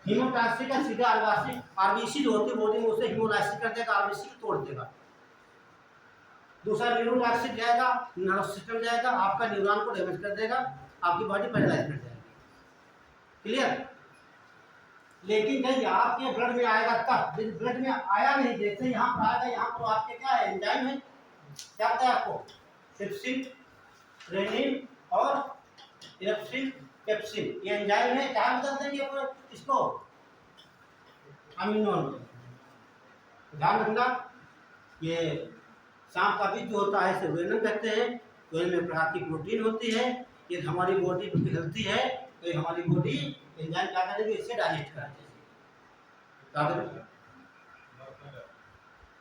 Speaker 1: हीमोटॉक्सिक का सीधा आरबीसी जो होती है बॉडी में उसे हीमोलाइसिस कर देगा, आरबीसी तोड़ देगा। दूसरा न्यूरोटॉक्सिक जाएगा, नर्वस सिस्टम जाएगा, आपका न्यूरॉन को डैमेज कर देगा, आपकी बॉडी पैरालाइज कर जाएगी। क्लियर? लेकिन जब आपके ब्लड में आएगा तब, यदि ब्लड में आया नहीं, जैसे यहाँ पर आएगा, यहाँ पर आपके क्या है? एंजाइम है, क्या पता है आपको? ट्रिप्सिन, रेनिन और इरेप्सिन, पेप्सिन, ये एंजाइम है, क्या बदल देंगे इसको? अमीनो। ध्यान रखना, ये सांप का बीज जो होता है इसे वेनम कहते हैं। वेनम में प्रकार की प्रोटीन होती है, ये हमारी बॉडी हेल्थी है तो ये हमारी बॉडी एंजाइम क्या करेगी? इससे डाइजेस्ट करेगी।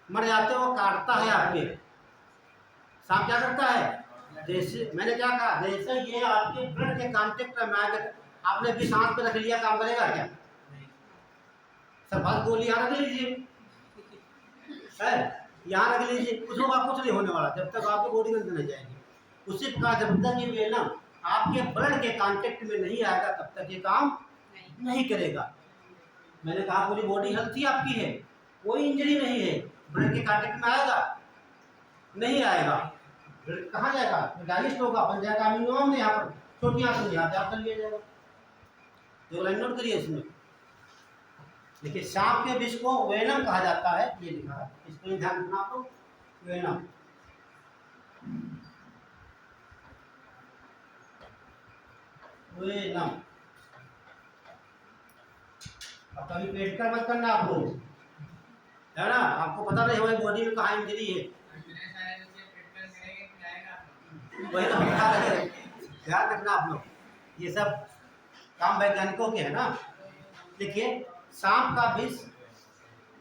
Speaker 1: मर जाते हो, काटता है आपके। सांप क्या करता है? जैसे मैंने क्या कहा, जैसे ये आपके ब्लड के कांटेक्ट में आकर आपने भी सांप पे रख लिया, काम करेगा क्या? सब बात गोली यहाँ रख लीजिए, यहाँ रख लीजिए, कुछ होगा? कुछ नहीं होने वाला जब तक आपकी बॉडी में नहीं जाएगी। उसी प्रकार जब तक ये वेनम आपके ब्लड के कांटेक्ट में नहीं आएगा तब तक ये काम नहीं करेगा। मैंने कहा पूरी बॉडी हेल्थी आपकी है, कोई इंजरी नहीं है, ब्लड के कांटेक्ट में आएगा? नहीं आएगा। ब्लड कहाँ जाएगा? डाइजेस्ट होगा, बन जाएगा अमीनो में, यहाँ पर छोटी आंत यहाँ पे कर लिया जाएगा। जो लाइन नोट करिए इसमें। देखिए सांप के विष को वेनम कहा जाता है, ये लिखा है, इसको ध्यान रखना आपको, वेनम। वेनम अब कभी पेट का मत करना आप लोग, है ना? आपको पता नहीं हमारी बॉडी में कहाँ इंजरी है, वही तो ध्यान रखना आप लोग, ये सब काम वैज्ञानिकों के है ना। देखिए सांप का विष,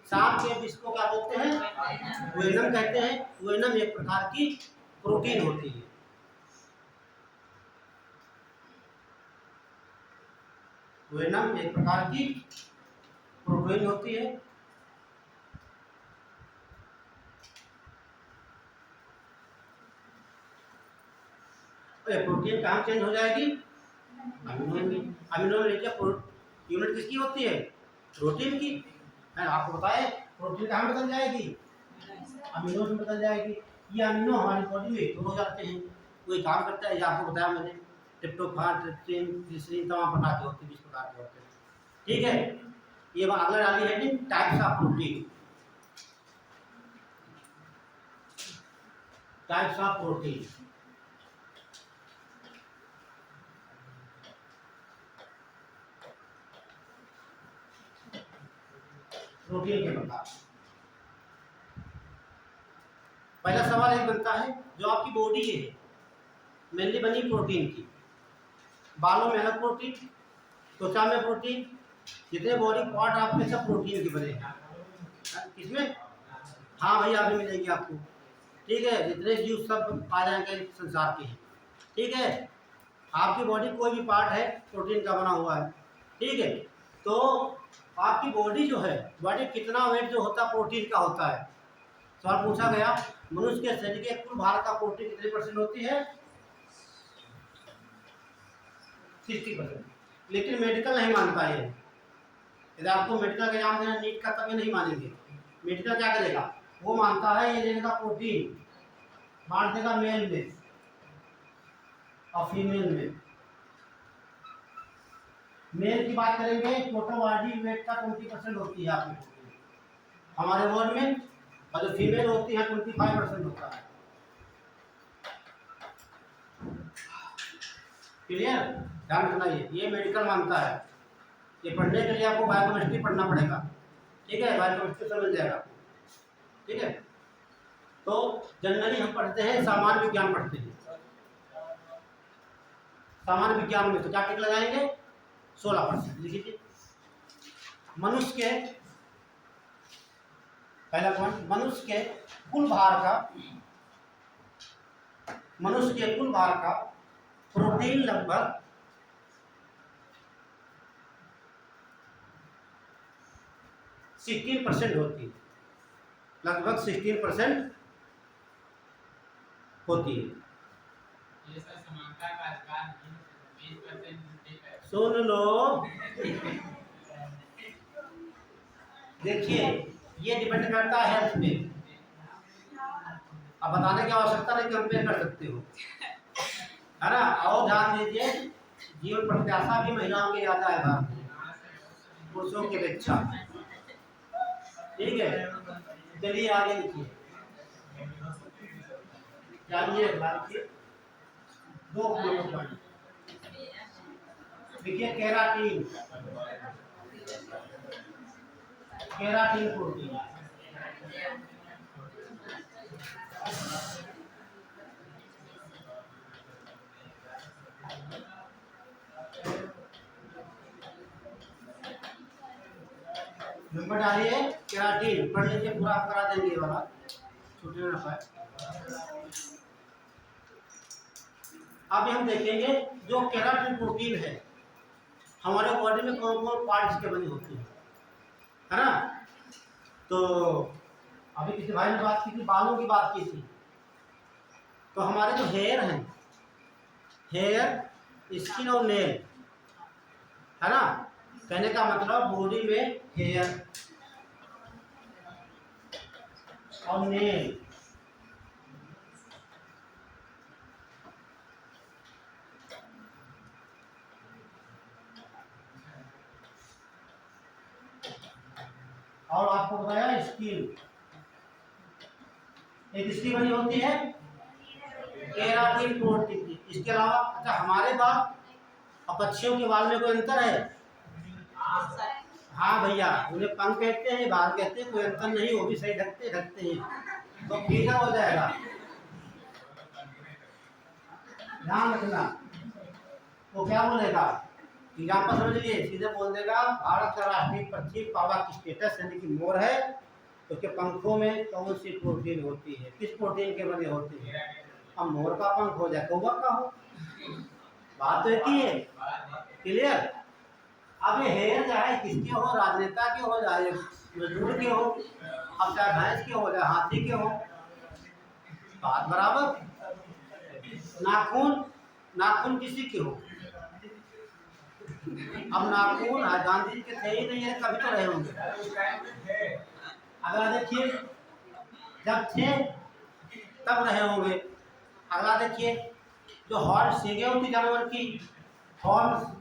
Speaker 1: सांप के विष को क्या बोलते हैं? वेनम कहते हैं। वेनम एक प्रकार की प्रोटीन होती है। वेनम एक प्रकार की प्रोटीन होती है। प्रोटीन कहाँ चेंज हो जाएगी? अमीनो यूनिट किसकी होती है? प्रोटीन की, है आपको बताए। प्रोटीन कहाँ बदल जाएगी? अमीनो में बदल जाएगी। ये अमीनो हमारी बॉडी में स्टोर हो जाते हैं, कोई काम करता है। ये आपको बताया मैंने, ट्रिप्टोफान, ट्रिप्सिन, ग्लिसरीन, तमाम प्रकार के होते हैं, 20 प्रकार के होते हैं। ठीक है, ये अगला डाली heading types of protein. Types of protein, protein के प्रकार। पहला सवाल एक बनता है, जो आपकी बॉडी है मेनली बनी प्रोटीन की, बालों में अलग प्रोटीन, त्वचा में प्रोटीन, जितने बॉडी पार्ट आपके सब प्रोटीन के बने हैं। किसमें? हाँ भैया, अभी मिलेगी आपको। ठीक है, जितने जीव सब आ जाएंगे संसार के हैं। ठीक है, आपकी बॉडी कोई भी पार्ट है प्रोटीन का बना हुआ है। ठीक है, तो आपकी बॉडी जो है, बॉडी कितना वेट जो होता है प्रोटीन का होता है। सवाल पूछा गया, मनुष्य के शरीर के कुल भार का प्रोटीन कितने परसेंट होती है? 60%। लेकिन मेडिकल नहीं मानता है। यदि आपको मेडिकल का एग्जाम देना नीट का, तब ये नहीं मानेंगे। मेडिकल क्या करेगा, वो मानता है ये लेने का प्रोटीन बांट देगा मेल में और फीमेल में। मेल की बात करेंगे, टोटल बॉडी वेट का 20% होती है आपकी प्रोटीन हमारे वर्ड में, और जो फीमेल होती है 25% होता है। क्लियर? ध्यान रखना, ये मेडिकल मानता है। ये पढ़ने के लिए आपको बायोकेमिस्ट्री पढ़ना पड़ेगा। ठीक है, बायोकेमिस्ट्री समझ जाएगा। ठीक है, तो जनरली हम पढ़ते हैं, सामान्य विज्ञान पढ़ते हैं। सामान्य विज्ञान में तो क्या टिक लगाएंगे? 16%। लिख लीजिए। मनुष्य के पहला पॉइंट, मनुष्य के कुल भार का प्रोटीन लगभग 16% होती है। लगभग 16% होती है।
Speaker 2: ये सर समानता का अधिकार नहीं, 20%
Speaker 1: सुन लो, देखिए ये डिपेंड करता है हेल्थ पे। अब बताने की आवश्यकता नहीं, कंपेयर कर सकते हो, है ना। और ध्यान दीजिए, जीवन प्रत्याशा भी महिलाओं के ज्यादा है भारत में, पुरुषों की अपेक्षा। ठीक है, चलिए आगे लिखिए। जानिए, दो पॉइंट देखिए। केराटिन, केराटिन प्रोटीन, नंबर डालिए। केराटिन पढ़ लीजिए, पूरा करा देंगे ये वाला, छूटने ना पाए। अब हम देखेंगे जो केराटिन प्रोटीन है हमारे बॉडी में कौन कौन पार्ट्स के बने होते हैं, है ना। तो अभी किसी भाई ने बात की थी, बालों की बात की थी, तो हमारे जो हेयर हैं, हेयर, स्किन और नेल, है ना। कहने का मतलब बॉडी में हेयर और नेल, और आपको बताया स्किन, एक स्किन बनी होती है केराटिन प्रोटीन की। इसके अलावा अच्छा, हमारे बाल और पक्षियों के बाल में कोई अंतर है? हाँ भैया, उन्हें पंख कहते हैं, बाल कहते हैं, कोई अंतर नहीं, वो भी सही ढकते हैं, तो फीका हो जाएगा। ध्यान रखना। तो क्या बोलेगा, एग्जाम्पल समझ लीजिए, सीधे बोल देगा भारत का राष्ट्रीय पक्षी कौवा की स्टेटस यानी कि मोर है, तो उसके पंखों में कौन सी प्रोटीन होती है, किस प्रोटीन के बने होते हैं। अब मोर का पंख हो जाए, कौवा का हो, बात तो एक ही है। क्लियर? अब ये हेयर चाहे किसके हो, राजनेता के हो, चाहे मजदूर के हो, अब चाहे भैंस के हो, चाहे हाथी के हो, बात बराबर। नाखून, नाखून किसी के हो, अब नाखून गांधी जी के थे ही नहीं है, कभी तो रहे होंगे। अगर देखिए जब थे तब रहे होंगे। अगला देखिए, जो हॉर्न सींगें होती जानवर की, हॉर्न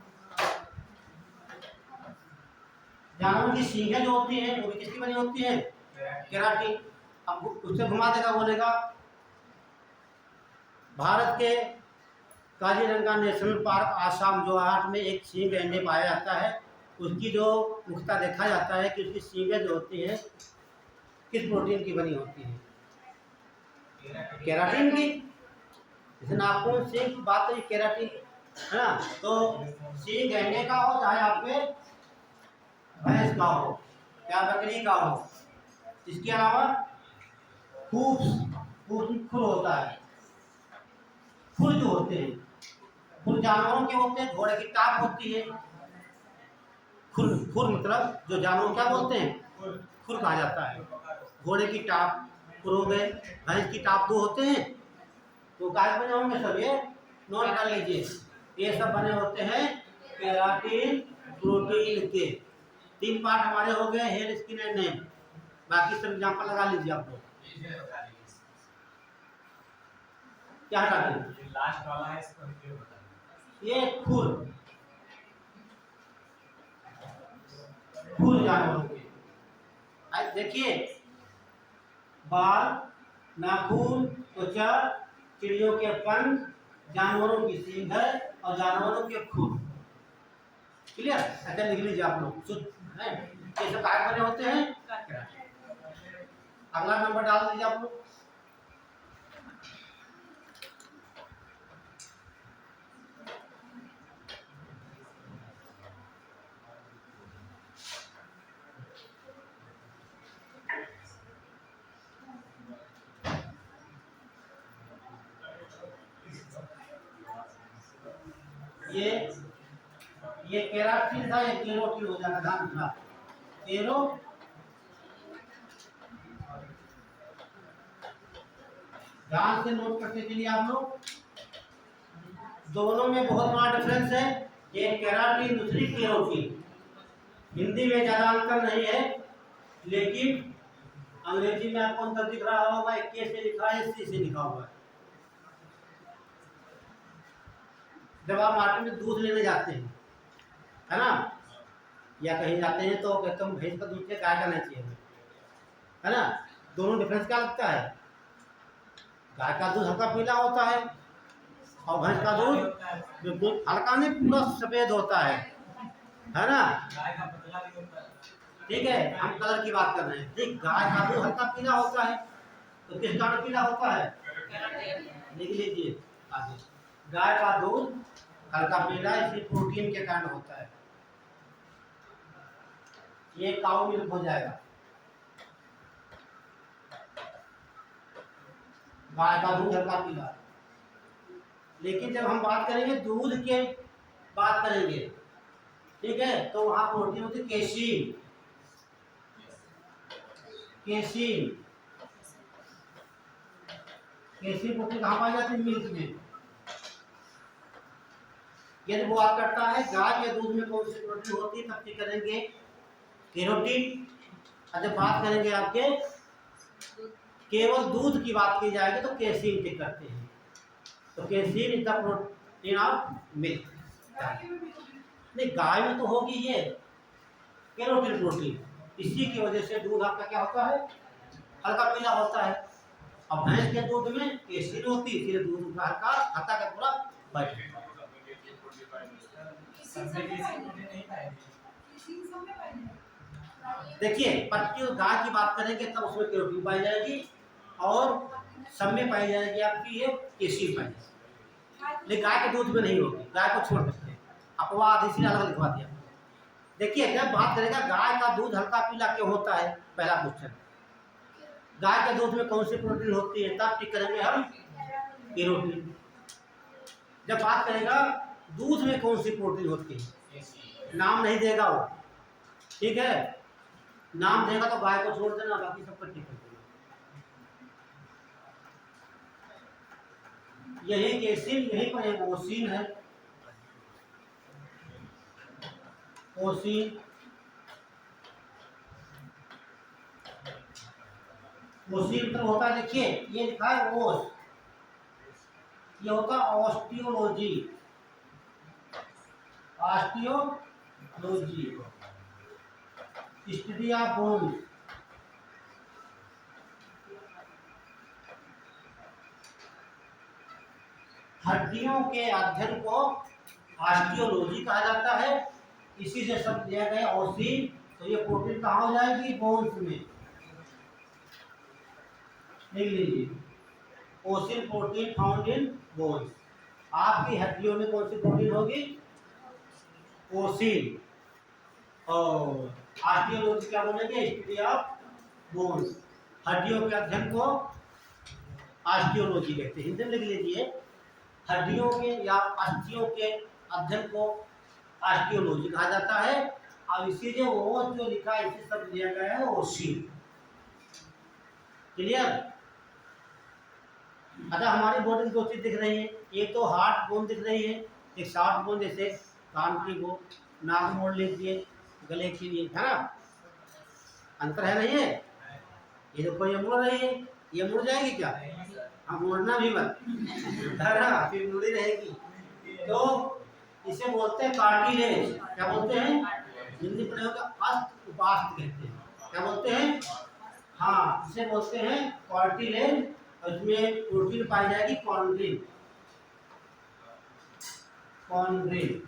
Speaker 1: जानवर की सींगें जो होती हैं वो किसकी बनी होती हैं? केराटिन। अब उससे घुमा देगा, बोलेगा भारत के काजीरंगा नेशनल पार्क आसाम जोरहाट में एक सींग गैंडे पाया जाता है। उसकी जो मुख्यता देखा जाता है कि उसकी सींगें जो होती हैं किस प्रोटीन की बनी होती है? केराटिन की। जैसे नाखून सींग की बात है, केराटिन है ना। तो सींग गैंडे का हो चाहे आपके भैंस का हो या बकरी का हो, इसके अलावा खुर होता है। खुर जो होते हैं, खुर जानवरों के होते हैं, घोड़े की टाप होती है। खुर खुर मतलब जो जानवर क्या बोलते हैं? खुर कहा जाता है। घोड़े की टाप खुर हो गए, भैंस की टाप दो होते हैं। तो काय बने होंगे सब? ये नोट कर लीजिए, ये सब बने होते हैं केराटिन प्रोटीन के। 3 पार्ट हमारे हो गए, हेयर, स्किन एंड नेम। बाकी सब एग्जांपल लगा लीजिए आप लोग। क्या हटा दें?
Speaker 2: लास्ट वाला है, इसको रिव्यू बता।
Speaker 1: ये खुर खुर जानवरों के। देखिए, बाल, नाखून, त्वचा, चिड़ियों के पंख, जानवरों की सींग है और जानवरों के खुर। क्लियर? ऐसा लिख लीजिए आप लोग। ये सब काय बने होते हैं? अगला नंबर डाल दीजिए आप लोग। ये केराटिन था, ये केरोटिन हो जाएगा। ध्यान रखना, केरो ध्यान से नोट करते चलिए आप लोग। दोनों में बहुत बड़ा डिफरेंस है। एक केराटिन, दूसरी केरोटिन। हिंदी में ज्यादा अंतर नहीं है, लेकिन अंग्रेजी में आपको अंतर दिख रहा होगा। एक के से लिखा है, सी से लिखा हुआ है। जब आप मार्केट में दूध लेने जाते हैं, है ना, या कहीं जाते हैं तो कहते हैं भैंस का दूध से गाय का नहीं चाहिए, है ना। दोनों डिफरेंस क्या लगता है? गाय का दूध हल्का पीला होता है और भैंस का दूध बिल्कुल हल्का नहीं, पूरा सफेद होता है ना।
Speaker 2: गाय का पतला भी होता है।
Speaker 1: ठीक है, हम कलर की बात कर रहे हैं। ठीक, गाय का दूध हल्का पीला होता है, तो किस कारण पीला होता है? लिख लीजिए आगे, गाय का दूध हल्का पीला इसी प्रोटीन के कारण होता है। ये काऊ मिल्क हो जाएगा। गाय का दूध हल्का पीला। लेकिन जब हम बात करेंगे दूध के बात करेंगे, ठीक है, तो वहां प्रोटीन होती है केसीन। केसीन केसीन प्रोटीन कहाँ पाई जाती है? मिल्क में। यदि वो बात करता है गाय के दूध में कौन सी प्रोटीन होती है, तब क्या करेंगे? केरोटिन। और जब बात करेंगे आपके केवल दूध की बात की जाएगी तो केसीन टिक करते हैं। तो casein is the protein of milk. नहीं, गाय में तो होगी ये केरोटिन प्रोटीन, इसी की वजह से दूध आपका क्या होता है? हल्का पीला होता है। अब भैंस के दूध में केसीन होती है, इसलिए दूध का हल्का हल्का का पूरा बैठ। देखिए, पट्टी और गाय की बात करेंगे तब उसमें केरोटिन पाई जाएगी और सब में पाई जाएगी आपकी ये केसीन पाई जाएगी। लेकिन गाय के दूध में नहीं होगी, गाय को छोड़ सकते हैं। अपवाद इसलिए अलग लिखवा दिया। देखिए, जब बात करेगा गाय का दूध हल्का पीला क्यों होता है, पहला क्वेश्चन, गाय के दूध में कौन सी प्रोटीन होती है, तब टिक करेंगे हम केरोटिन। जब बात करेगा दूध में कौन सी प्रोटीन होती है, नाम नहीं देगा वो, ठीक है, नाम देगा तो गाय को छोड़ देना, बाकी सब पर टिक कर देना। यही केसीन, यही पर एक ओसीन है। ओसीन ओसिल मतलब होता है, देखिए ये लिखा है ओस, ये होता है osteology, osteology study of bones. हड्डियों के अध्ययन को ऑस्टियोलॉजी कहा जाता है। इसी से शब्द दिया गया ओसिल। तो ये प्रोटीन कहाँ हो जाएगी? बोन्स में। लिख लीजिए, ओसिल प्रोटीन फाउंड इन बोन्स। आपकी हड्डियों में कौन सी प्रोटीन होगी? ओसिल। और ऑस्टियोलॉजी क्या बोलेंगे? Study of bones. हड्डियों के अध्ययन को ऑस्टियोलॉजी कहते हैं। हिंदी में लिख लीजिए, हड्डियों के या अस्थियों के अध्ययन को ऑस्टियोलॉजी कहा जाता है। अब इसीलिए वो जो लिखा है इसी शब्द दिया गया है ओसिल। क्लियर? अच्छा, हमारी बॉडी में दो चीज दिख रही है, एक तो हार्ट बोन दिख रही है, एक सॉफ्ट बोन, जैसे कान की बोन, नाक मोड़ लीजिए, गले की लिए, है ना? अंतर है नहीं है? ये देखो ये मुड़ रही है, ये मुड़ जाएगी क्या? हाँ, मुड़ना भी मत, है ना? फिर मुड़ी रहेगी। तो इसे बोलते हैं कार्टिलेज। क्या बोलते हैं? हिंदी प्रयोग का अस्त उपास्त कहते हैं। क्या बोलते हैं? हाँ, इसे बोलते हैं कार्टिलेज। और इसमें प्रोटीन पाई जाएगी chondrin. Chondrin,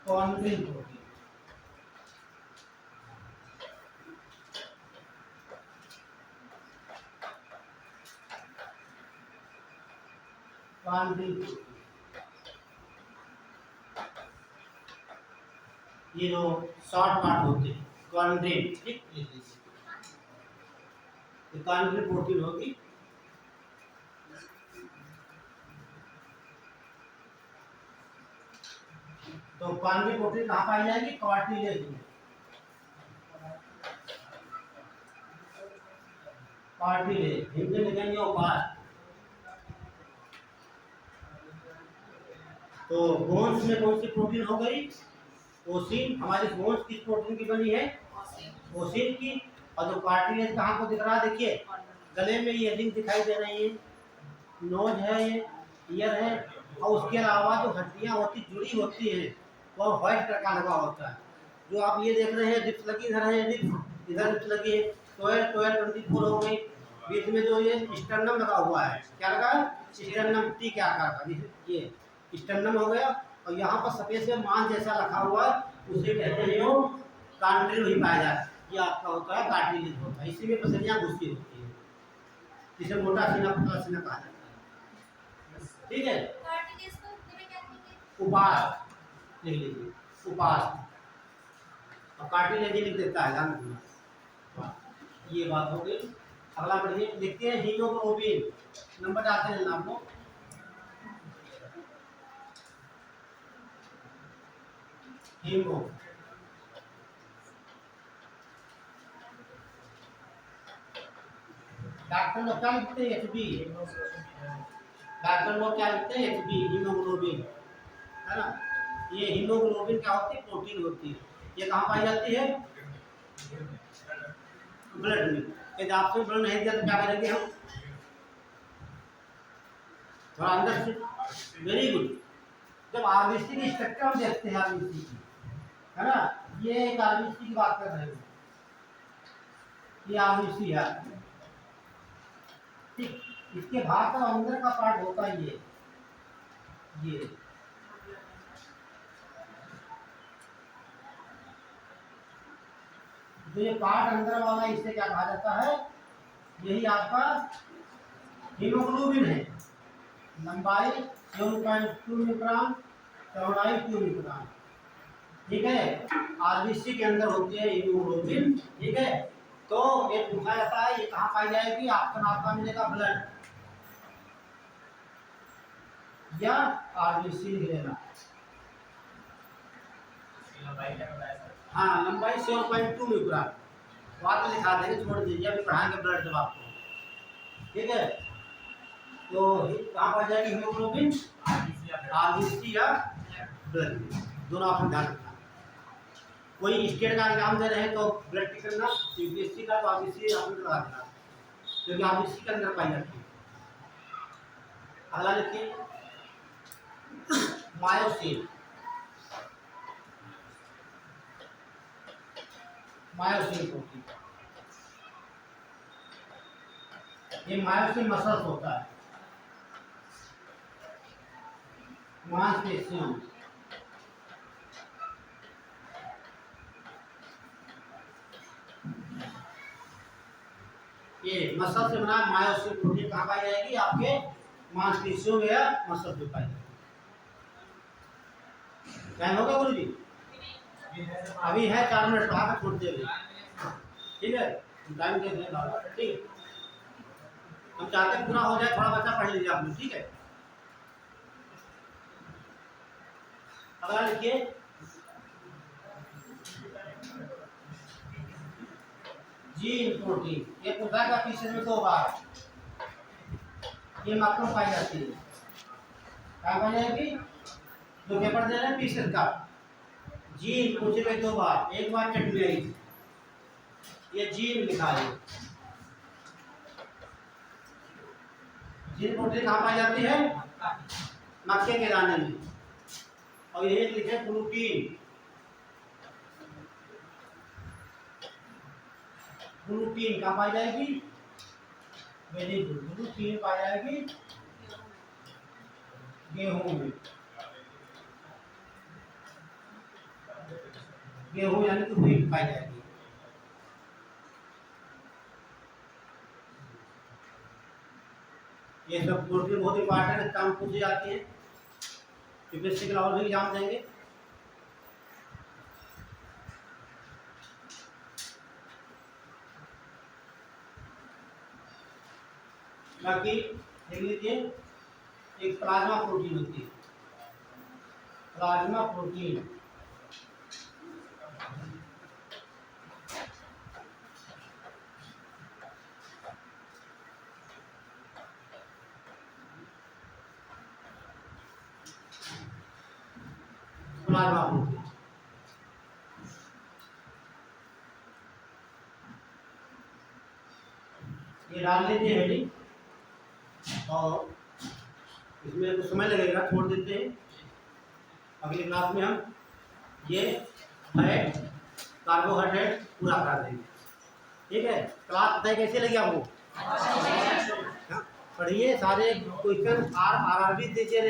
Speaker 1: chondrin protein. Chondrin protein, ये जो शॉर्ट पार्ट होते हैं कॉन्ड्रिन, ठीक? लिख लीजिए, कॉन्ड्रिन प्रोटीन होगी। तो कॉन्ड्रिन प्रोटीन कहाँ पाई जाएगी? कार्टिलेज में। कार्टिलेज हिंदी में लिखेंगे उपास्ट। तो बोन्स में कौन सी प्रोटीन हो गई? ओसिल। हमारी बोन्स किस प्रोटीन की बनी है? ओसिल की। और जो कार्टिलेज कहाँ को दिख रहा है? देखिए, गले में ये रिंग दिखाई दे रही है, नोज है, ये ईयर है, और उसके अलावा जो हड्डियां होती जुड़ी होती है वो व्हाइट कलर का लगा होता है। जो आप ये देख रहे हैं, रिप्स लगी इधर है, रिप्स इधर रिप्स लगी है, 12 12 24 हो गई। बीच में जो ये स्टर्नम लगा हुआ है, क्या लगा है? स्टर्नम, टी के आकार का, ये स्टर्नम हो गया। और यहाँ पर सफेद से मांस जैसा रखा हुआ है, उसे कहते हैं वो कार्टिलेज ही पाया जाता है। ये आपका होता है कार्टिलेज होता है। इसी में पसलियाँ घुसी होती है, जिसे मोटा सीना पतला सीना कहा जाता है। ठीक है? उपास्ट लिख लीजिए, उपास्ट। और कार्टिलेज लिख देता है, ध्यान रखना। ये बात हो गई। अगला बढ़िए, देखते हैं हीमोग्लोबिन। नंबर डालते हैं आप लोग। हीमो, डॉक्टर लोग क्या लिखते हैं? एचबी। डॉक्टर लोग क्या लिखते हैं? एचबी, हीमोग्लोबिन, है ना? ये हीमोग्लोबिन क्या होती है? प्रोटीन होती है। ये कहाँ पाई जाती है? ब्लड में। यदि आपसे ब्लड नहीं दिया तो क्या करेंगे हम? थोड़ा अंदर से। Very good. जब आरबीसी की स्ट्रक्चर हम देखते हैं, आरबीसी की, है ना? ये एक आरबीसी की बात कर रहे हैं, ये आरबीसी है, ठीक? इसके भाग का अंदर का पार्ट होता है ये जो ये पार्ट अंदर वाला, इसे क्या कहा जाता है? यही आपका हीमोग्लोबिन है। लंबाई 7.2 मिक्रोन, चौड़ाई 2 मिक्रोन, ठीक है? आरबीसी के अंदर होती है हीमोग्लोबिन, ठीक है? तो ये पूछा जाता है, ये कहाँ पाई जाएगी? आपका मिलेगा ब्लड या आरबीसी लिख लेना। हाँ, लंबाई 7.2 मिक्रोन, बाद में लिखा देंगे, छोड़ दीजिए, अभी पढ़ाएंगे ब्लड जब आपको, ठीक है? तो कहाँ पाई जाएगी हीमोग्लोबिन? आरबीसी या ब्लड, दोनों ऑप्शन ध्यान रखना। कोई स्टेट का एग्जाम दे रहे हैं तो ब्लड टेस्ट करना, यूपीएससी का तो आप इसी आपने लगा देना, क्योंकि आप इसी के अंदर पाई जाती है। अगला लिखिए मायोसिन। मायोसिन प्रोटीन, ये मायोसिन मसल्स होता है, मांसपेशियों। ये मसल से बना मायोसिन प्रोटीन कहाँ पाई जाएगी? आपके मांसपेशियों में या मसल में पाई जाएगी। टाइम होगा गुरु जी? अभी है 4 मिनट, वहां तक छोड़ देंगे, ठीक है? टाइम देख लें, ठीक है? हम चाहते हैं पूरा हो जाए, थोड़ा बच्चा पढ़ लीजिए आप लोग, ठीक है? अगला लिखिए जीन प्रोटीन। ये पूछा का पीछे में 2 बार, ये मात्रा पाई जाती है। क्या पाई जाएगी? जो पेपर दे रहे हैं पीछे का जीन पूछे में 2 बार, एक बार कैटमेरिज, ये जीन लिखा है। जीन प्रोटीन कहाँ पाई जाती है? मक्के के दाने में। और ये लिखे ग्लूटीन। ग्लूटीन कहाँ पाई जाएगी? वेरी गुड, ग्लूटीन पाई जाएगी गेहूं में। गेहूं यानी कि व्हीट पाई जाएगी। ये सब प्रोटीन बहुत इंपॉर्टेंट है, काम पूछी जाती है, यूपीएससी के और भी एग्जाम देंगे। बाकी देख लीजिए, एक प्लाज्मा प्रोटीन होती है, प्लाज्मा प्रोटीन। प्लाज्मा प्रोटीन ये डाल लीजिए हेडिंग, और इसमें कुछ समय लगेगा, छोड़ देते हैं। अगली क्लास में हम ये फैट, कार्बोहाइड्रेट पूरा करा देंगे, ठीक है? क्लास बताइए कैसे लगी आपको? पढ़िए, सारे क्वेश्चन आरआरबी दीजिए।